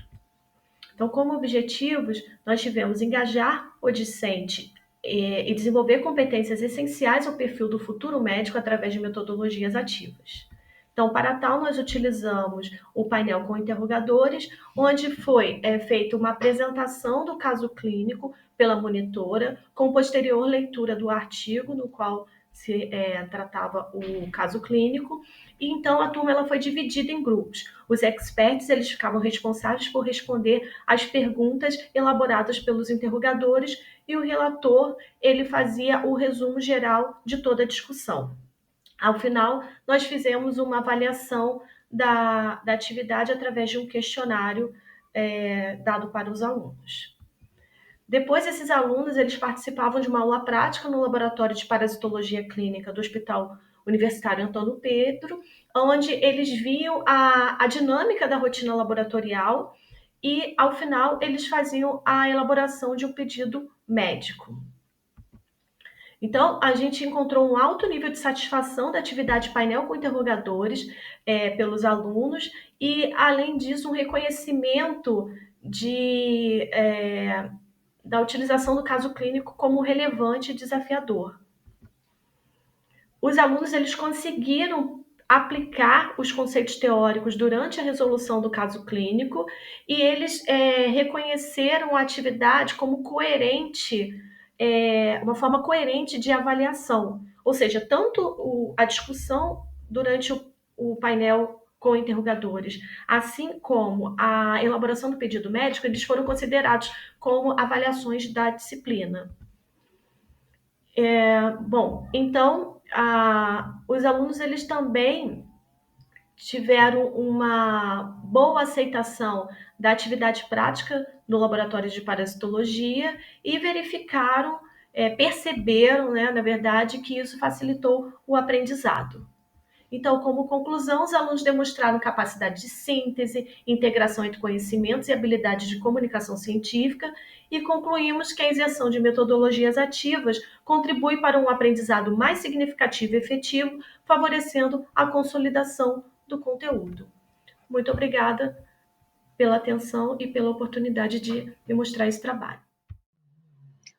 Então, como objetivos, nós tivemos engajar o discente e desenvolver competências essenciais ao perfil do futuro médico através de metodologias ativas. Então, para tal, nós utilizamos o painel com interrogadores, onde foi feita uma apresentação do caso clínico pela monitora, com posterior leitura do artigo no qual se tratava o caso clínico, e então a turma ela foi dividida em grupos. Os experts eles ficavam responsáveis por responder às perguntas elaboradas pelos interrogadores e o relator ele fazia o resumo geral de toda a discussão. Ao final, nós fizemos uma avaliação da atividade através de um questionário dado para os alunos. Depois, esses alunos eles participavam de uma aula prática no Laboratório de Parasitologia Clínica do Hospital Universitário Antônio Pedro, onde eles viam a dinâmica da rotina laboratorial e, ao final, eles faziam a elaboração de um pedido médico. Então, a gente encontrou um alto nível de satisfação da atividade painel com interrogadores pelos alunos e, além disso, um reconhecimento da utilização do caso clínico como relevante e desafiador. Os alunos eles conseguiram aplicar os conceitos teóricos durante a resolução do caso clínico e eles reconheceram a atividade como coerente, uma forma coerente de avaliação, ou seja, tanto a discussão durante o painel com interrogadores, assim como a elaboração do pedido médico, eles foram considerados como avaliações da disciplina. Então, os alunos eles também tiveram uma boa aceitação da atividade prática no laboratório de parasitologia e verificaram, perceberam, na verdade, que isso facilitou o aprendizado. Então, como conclusão, os alunos demonstraram capacidade de síntese, integração entre conhecimentos e habilidades de comunicação científica e concluímos que a inserção de metodologias ativas contribui para um aprendizado mais significativo e efetivo, favorecendo a consolidação do conteúdo. Muito obrigada pela atenção e pela oportunidade de mostrar esse trabalho.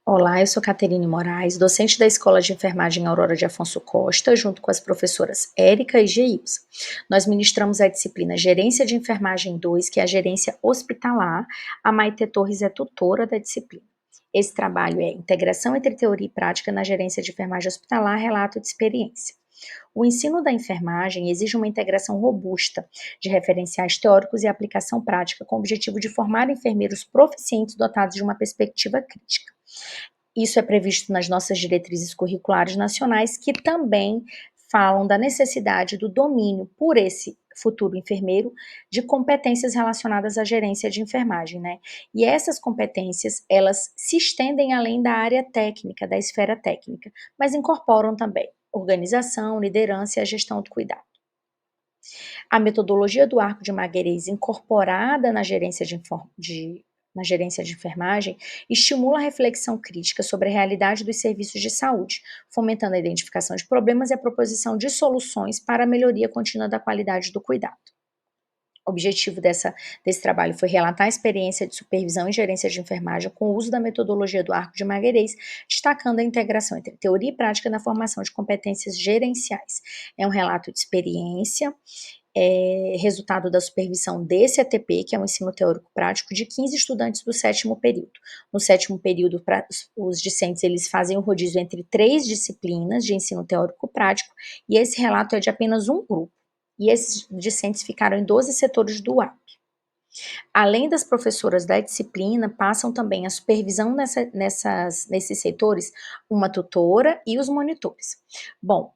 Olá, eu sou Caterine Moraes, docente da Escola de Enfermagem Aurora de Afonso Costa, junto com as professoras Érica e Geilza. Nós ministramos a disciplina Gerência de Enfermagem 2, que é a gerência hospitalar. A Maite Torres é tutora da disciplina. Esse trabalho é integração entre teoria e prática na gerência de enfermagem hospitalar, relato de experiência. O ensino da enfermagem exige uma integração robusta de referenciais teóricos e aplicação prática com o objetivo de formar enfermeiros proficientes dotados de uma perspectiva crítica. Isso é previsto nas nossas diretrizes curriculares nacionais, que também falam da necessidade do domínio por esse futuro enfermeiro de competências relacionadas à gerência de enfermagem, E essas competências, elas se estendem além da área técnica, da esfera técnica, mas incorporam também organização, liderança e a gestão do cuidado. A metodologia do arco de Magalhães, incorporada na gerência de enfermagem, estimula a reflexão crítica sobre a realidade dos serviços de saúde, fomentando a identificação de problemas e a proposição de soluções para a melhoria contínua da qualidade do cuidado. O objetivo desse trabalho foi relatar a experiência de supervisão e gerência de enfermagem com o uso da metodologia do arco de Magalhães, destacando a integração entre teoria e prática na formação de competências gerenciais. É um relato de experiência, resultado da supervisão desse ETP, que é um ensino teórico prático, de 15 estudantes do 7º período. No 7º período, os discentes eles fazem o rodízio entre 3 disciplinas de ensino teórico prático, e esse relato é de apenas um grupo. E esses discentes ficaram em 12 setores do UAP. Além das professoras da disciplina, passam também a supervisão nesses setores uma tutora e os monitores. Bom,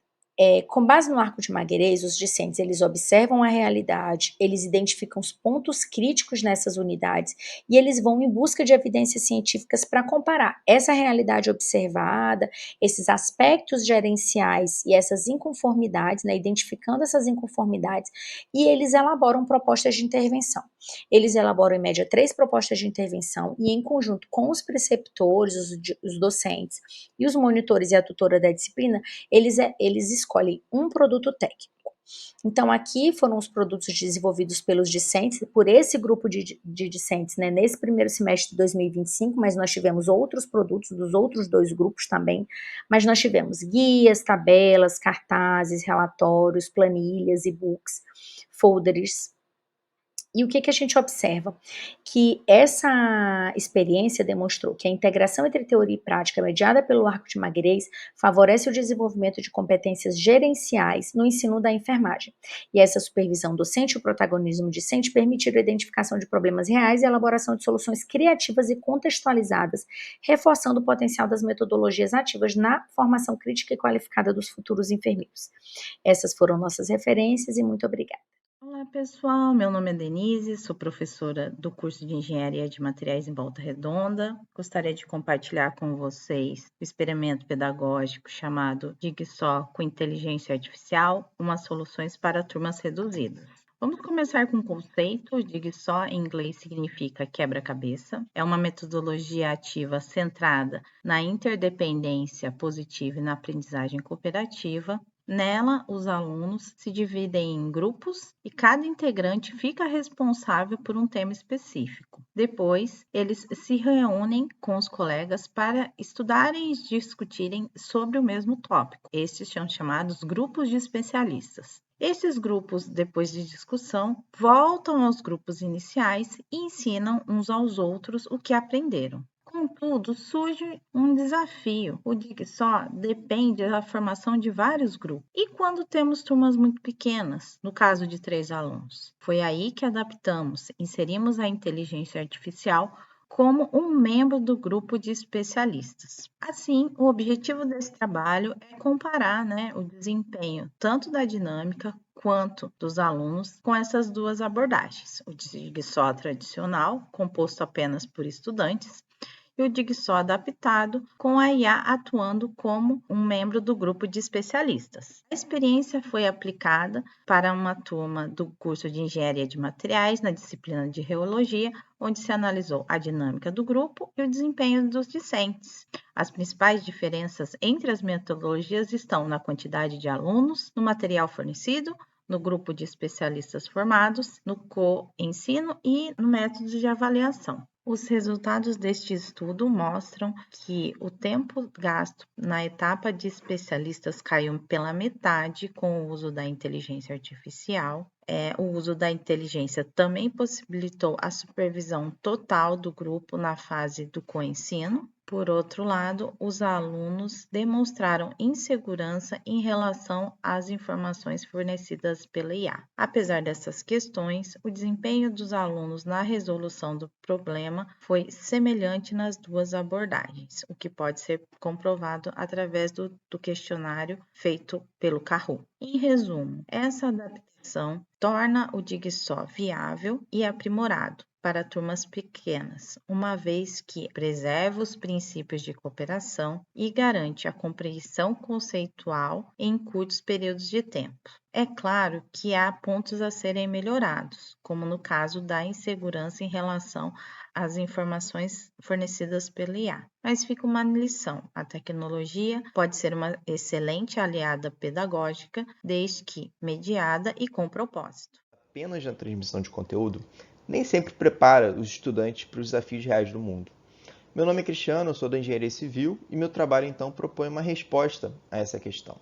com base no arco de Megrez, os discentes eles observam a realidade, eles identificam os pontos críticos nessas unidades e eles vão em busca de evidências científicas para comparar essa realidade observada, esses aspectos gerenciais e essas inconformidades, né, identificando essas inconformidades, e eles elaboram propostas de intervenção. Eles elaboram, em média, 3 propostas de intervenção e, em conjunto com os preceptores, os docentes e os monitores e a tutora da disciplina, eles escolhem um produto técnico. Então, aqui foram os produtos desenvolvidos pelos discentes, por esse grupo de discentes, né, nesse primeiro semestre de 2025, mas nós tivemos outros produtos dos outros 2 grupos também, mas nós tivemos guias, tabelas, cartazes, relatórios, planilhas, e-books, folders. E o que a gente observa? Que essa experiência demonstrou que a integração entre teoria e prática mediada pelo arco de Megrez favorece o desenvolvimento de competências gerenciais no ensino da enfermagem. E essa supervisão docente e o protagonismo discente permitiram a identificação de problemas reais e a elaboração de soluções criativas e contextualizadas, reforçando o potencial das metodologias ativas na formação crítica e qualificada dos futuros enfermeiros. Essas foram nossas referências e muito obrigada. Olá pessoal, meu nome é Denise, sou professora do curso de Engenharia de Materiais em Volta Redonda. Gostaria de compartilhar com vocês o experimento pedagógico chamado Jigsaw com Inteligência Artificial, umas soluções para turmas reduzidas. Vamos começar com o conceito. Jigsaw em inglês significa quebra-cabeça. É uma metodologia ativa centrada na interdependência positiva e na aprendizagem cooperativa. Nela, os alunos se dividem em grupos e cada integrante fica responsável por um tema específico. Depois, eles se reúnem com os colegas para estudarem e discutirem sobre o mesmo tópico. Estes são chamados grupos de especialistas. Esses grupos, depois de discussão, voltam aos grupos iniciais e ensinam uns aos outros o que aprenderam. Contudo, surge um desafio. O Jigsaw depende da formação de vários grupos. E quando temos turmas muito pequenas, no caso de 3 alunos? Foi aí que adaptamos, inserimos a inteligência artificial como um membro do grupo de especialistas. Assim, o objetivo desse trabalho é comparar, o desempenho tanto da dinâmica quanto dos alunos com essas 2 abordagens. O Jigsaw tradicional, composto apenas por estudantes, e o Jigsaw adaptado, com a IA atuando como um membro do grupo de especialistas. A experiência foi aplicada para uma turma do curso de Engenharia de Materiais, na disciplina de Reologia, onde se analisou a dinâmica do grupo e o desempenho dos discentes. As principais diferenças entre as metodologias estão na quantidade de alunos, no material fornecido, no grupo de especialistas formados, no co-ensino e no método de avaliação. Os resultados deste estudo mostram que o tempo gasto na etapa de especialistas caiu pela metade com o uso da inteligência artificial. O uso da inteligência também possibilitou a supervisão total do grupo na fase do co-ensino. Por outro lado, os alunos demonstraram insegurança em relação às informações fornecidas pela IA. Apesar dessas questões, o desempenho dos alunos na resolução do problema foi semelhante nas 2 abordagens, o que pode ser comprovado através do questionário feito pelo Kahoot. Em resumo, essa adaptação torna o Jigsaw viável e aprimorado para turmas pequenas, uma vez que preserva os princípios de cooperação e garante a compreensão conceitual em curtos períodos de tempo. É claro que há pontos a serem melhorados, como no caso da insegurança em relação às informações fornecidas pela IA. Mas fica uma lição: a tecnologia pode ser uma excelente aliada pedagógica, desde que mediada e com propósito. Apenas na transmissão de conteúdo nem sempre prepara os estudantes para os desafios reais do mundo. Meu nome é Cristiano, eu sou da Engenharia Civil e meu trabalho então propõe uma resposta a essa questão.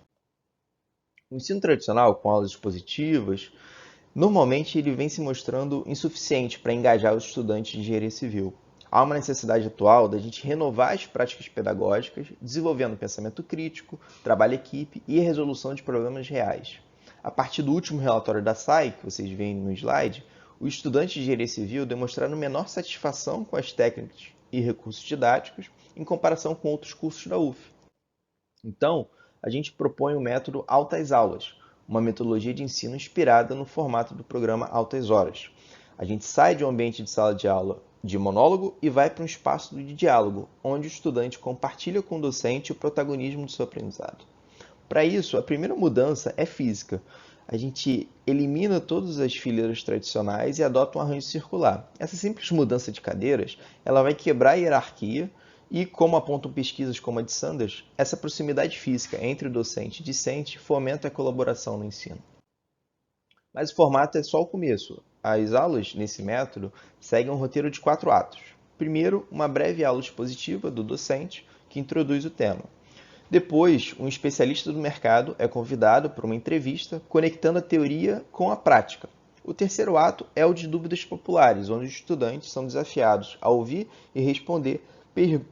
O ensino tradicional, com aulas expositivas, normalmente ele vem se mostrando insuficiente para engajar os estudantes de Engenharia Civil. Há uma necessidade atual da gente renovar as práticas pedagógicas, desenvolvendo pensamento crítico, trabalho em equipe e resolução de problemas reais. A partir do último relatório da SAI, que vocês veem no slide, os estudantes de engenharia civil demonstraram menor satisfação com as técnicas e recursos didáticos em comparação com outros cursos da UF. Então, a gente propõe o método Altas Aulas, uma metodologia de ensino inspirada no formato do programa Altas Horas. A gente sai de um ambiente de sala de aula de monólogo e vai para um espaço de diálogo, onde o estudante compartilha com o docente o protagonismo do seu aprendizado. Para isso, a primeira mudança é física. A gente elimina todas as fileiras tradicionais e adota um arranjo circular. Essa simples mudança de cadeiras, ela vai quebrar a hierarquia e, como apontam pesquisas como a de Sanders, essa proximidade física entre o docente e discente fomenta a colaboração no ensino. Mas o formato é só o começo. As aulas, nesse método, seguem um roteiro de 4 atos. Primeiro, uma breve aula expositiva do docente, que introduz o tema. Depois, um especialista do mercado é convidado para uma entrevista, conectando a teoria com a prática. O terceiro ato é o de dúvidas populares, onde os estudantes são desafiados a ouvir e responder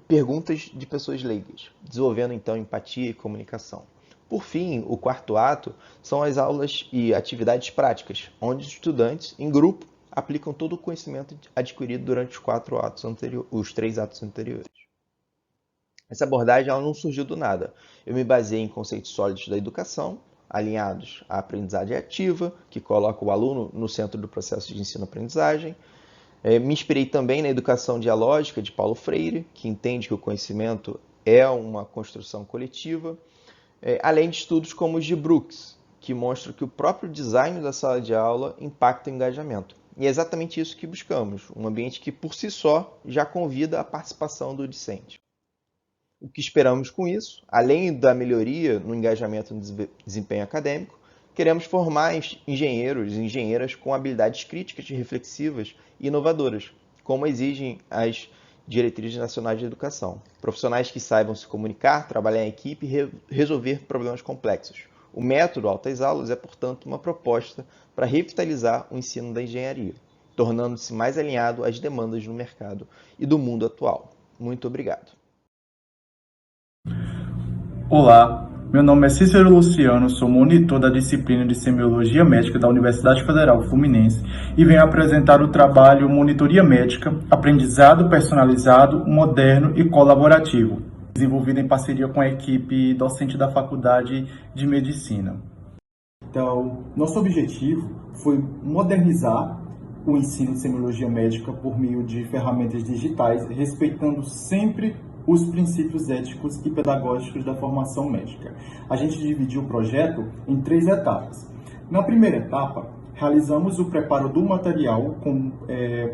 perguntas de pessoas leigas, desenvolvendo então empatia e comunicação. Por fim, o quarto ato são as aulas e atividades práticas, onde os estudantes, em grupo, aplicam todo o conhecimento adquirido durante os 3 atos anteriores. Essa abordagem ela não surgiu do nada. Eu me baseei em conceitos sólidos da educação, alinhados à aprendizagem ativa, que coloca o aluno no centro do processo de ensino-aprendizagem. Me inspirei também na educação dialógica de Paulo Freire, que entende que o conhecimento é uma construção coletiva, além de estudos como os de Brooks, que mostram que o próprio design da sala de aula impacta o engajamento. E é exatamente isso que buscamos, um ambiente que por si só já convida a participação do discente. O que esperamos com isso, além da melhoria no engajamento no desempenho acadêmico, queremos formar engenheiros e engenheiras com habilidades críticas, reflexivas e inovadoras, como exigem as diretrizes nacionais de educação. Profissionais que saibam se comunicar, trabalhar em equipe e resolver problemas complexos. O método Altas Aulas é, portanto, uma proposta para revitalizar o ensino da engenharia, tornando-se mais alinhado às demandas do mercado e do mundo atual. Muito obrigado. Olá, meu nome é Cícero Luciano, sou monitor da disciplina de Semiologia Médica da Universidade Federal Fluminense e venho apresentar o trabalho Monitoria Médica, Aprendizado Personalizado, Moderno e Colaborativo, desenvolvido em parceria com a equipe docente da Faculdade de Medicina. Então, nosso objetivo foi modernizar o ensino de Semiologia Médica por meio de ferramentas digitais, respeitando sempre os princípios éticos e pedagógicos da formação médica. A gente dividiu o projeto em 3 etapas. Na primeira etapa, realizamos o preparo do material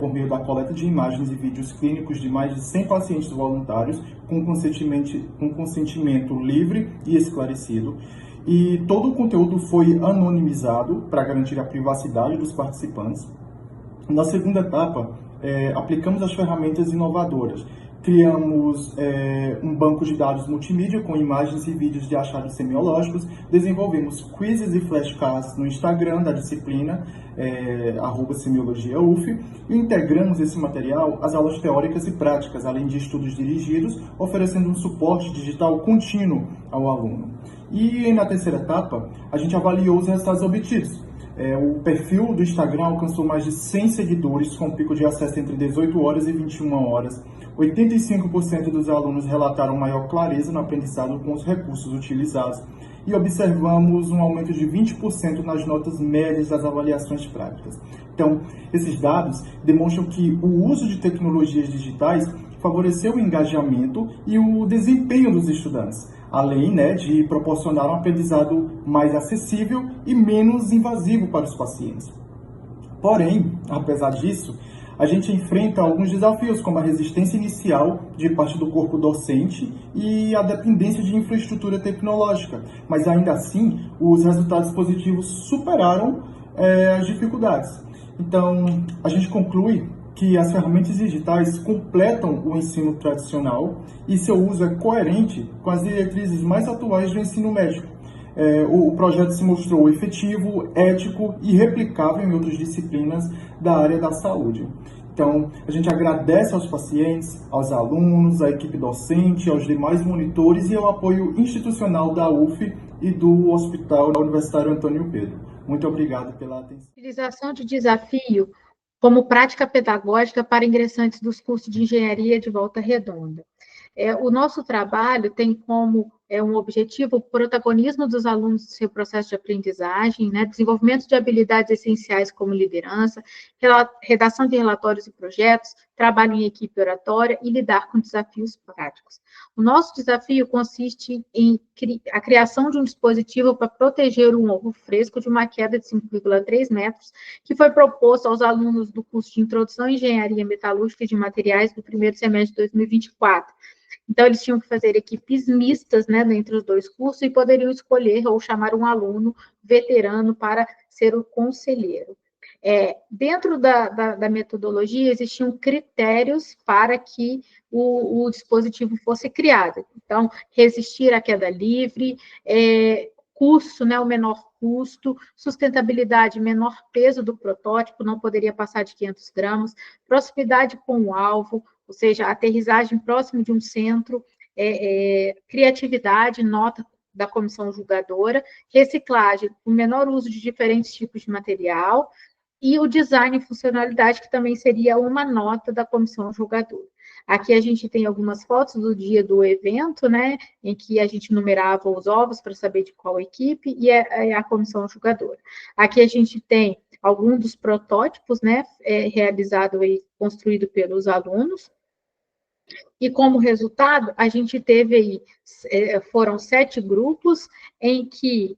por meio da coleta de imagens e vídeos clínicos de mais de 100 pacientes voluntários com consentimento livre e esclarecido. E todo o conteúdo foi anonimizado para garantir a privacidade dos participantes. Na segunda etapa, aplicamos as ferramentas inovadoras. Criamos um banco de dados multimídia com imagens e vídeos de achados semiológicos, desenvolvemos quizzes e flashcards no Instagram da disciplina, @semiologiauf, e integramos esse material às aulas teóricas e práticas, além de estudos dirigidos, oferecendo um suporte digital contínuo ao aluno. E na terceira etapa, a gente avaliou os resultados obtidos. O perfil do Instagram alcançou mais de 100 seguidores, com pico de acesso entre 18 horas e 21 horas. 85% dos alunos relataram maior clareza no aprendizado com os recursos utilizados e observamos um aumento de 20% nas notas médias das avaliações práticas. Então, esses dados demonstram que o uso de tecnologias digitais favoreceu o engajamento e o desempenho dos estudantes, além de proporcionar um aprendizado mais acessível e menos invasivo para os pacientes. Porém, apesar disso, a gente enfrenta alguns desafios, como a resistência inicial de parte do corpo docente e a dependência de infraestrutura tecnológica. Mas ainda assim, os resultados positivos superaram as dificuldades. Então, a gente conclui que as ferramentas digitais completam o ensino tradicional e seu uso é coerente com as diretrizes mais atuais do ensino médico. O projeto se mostrou efetivo, ético e replicável em outras disciplinas da área da saúde. Então, a gente agradece aos pacientes, aos alunos, à equipe docente, aos demais monitores e ao apoio institucional da UF e do Hospital Universitário Antônio Pedro. Muito obrigado pela atenção. Utilização de desafio como prática pedagógica para ingressantes dos cursos de engenharia de Volta Redonda. O nosso trabalho tem como um objetivo o protagonismo dos alunos no seu processo de aprendizagem, né, desenvolvimento de habilidades essenciais como liderança, redação de relatórios e projetos, trabalho em equipe oratória e lidar com desafios práticos. O nosso desafio consiste em a criação de um dispositivo para proteger um ovo fresco de uma queda de 5,3 metros, que foi proposto aos alunos do curso de Introdução à Engenharia Metalúrgica e de Materiais do primeiro semestre de 2024. Então, eles tinham que fazer equipes mistas, né, entre os dois cursos, e poderiam escolher ou chamar um aluno veterano para ser o conselheiro. Dentro da metodologia, existiam critérios para que o dispositivo fosse criado. Então, resistir à queda livre, custo, né, o menor custo, sustentabilidade, menor peso do protótipo, não poderia passar de 500 gramas, proximidade com o alvo, ou seja, aterrissagem próximo de um centro, criatividade, nota da comissão julgadora, reciclagem, o menor uso de diferentes tipos de material, e o design e funcionalidade, que também seria uma nota da comissão julgadora. Aqui a gente tem algumas fotos do dia do evento, né, em que a gente numerava os ovos para saber de qual equipe, e a comissão julgadora. Aqui a gente tem alguns dos protótipos, né, realizado e construído pelos alunos, e como resultado, a gente teve aí, foram 7 grupos, em que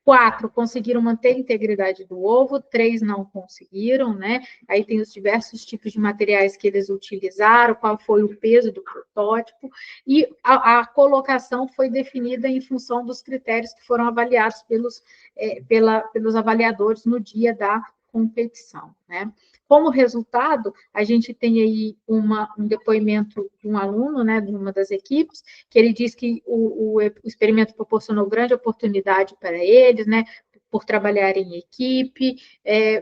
4 conseguiram manter a integridade do ovo, 3 não conseguiram, né? Aí tem os diversos tipos de materiais que eles utilizaram, qual foi o peso do protótipo, e a colocação foi definida em função dos critérios que foram avaliados pelos avaliadores no dia da competição, né? Como resultado, a gente tem aí um depoimento de um aluno, né, de uma das equipes, que ele diz que o experimento proporcionou grande oportunidade para eles, né, por trabalhar em equipe,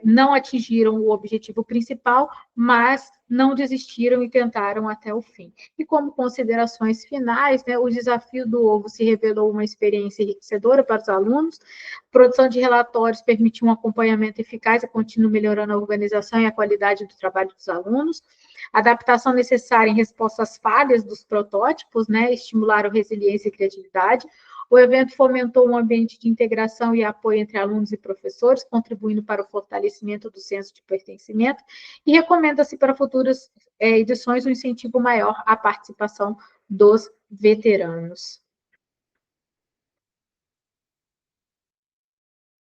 não atingiram o objetivo principal, mas não desistiram e tentaram até o fim. E como considerações finais, né, o desafio do ovo se revelou uma experiência enriquecedora para os alunos, a produção de relatórios permitiu um acompanhamento eficaz e contínuo, melhorando a organização e a qualidade do trabalho dos alunos, a adaptação necessária em resposta às falhas dos protótipos, né, estimularam resiliência e criatividade. O evento fomentou um ambiente de integração e apoio entre alunos e professores, contribuindo para o fortalecimento do senso de pertencimento, e recomenda-se para futuras edições um incentivo maior à participação dos veteranos.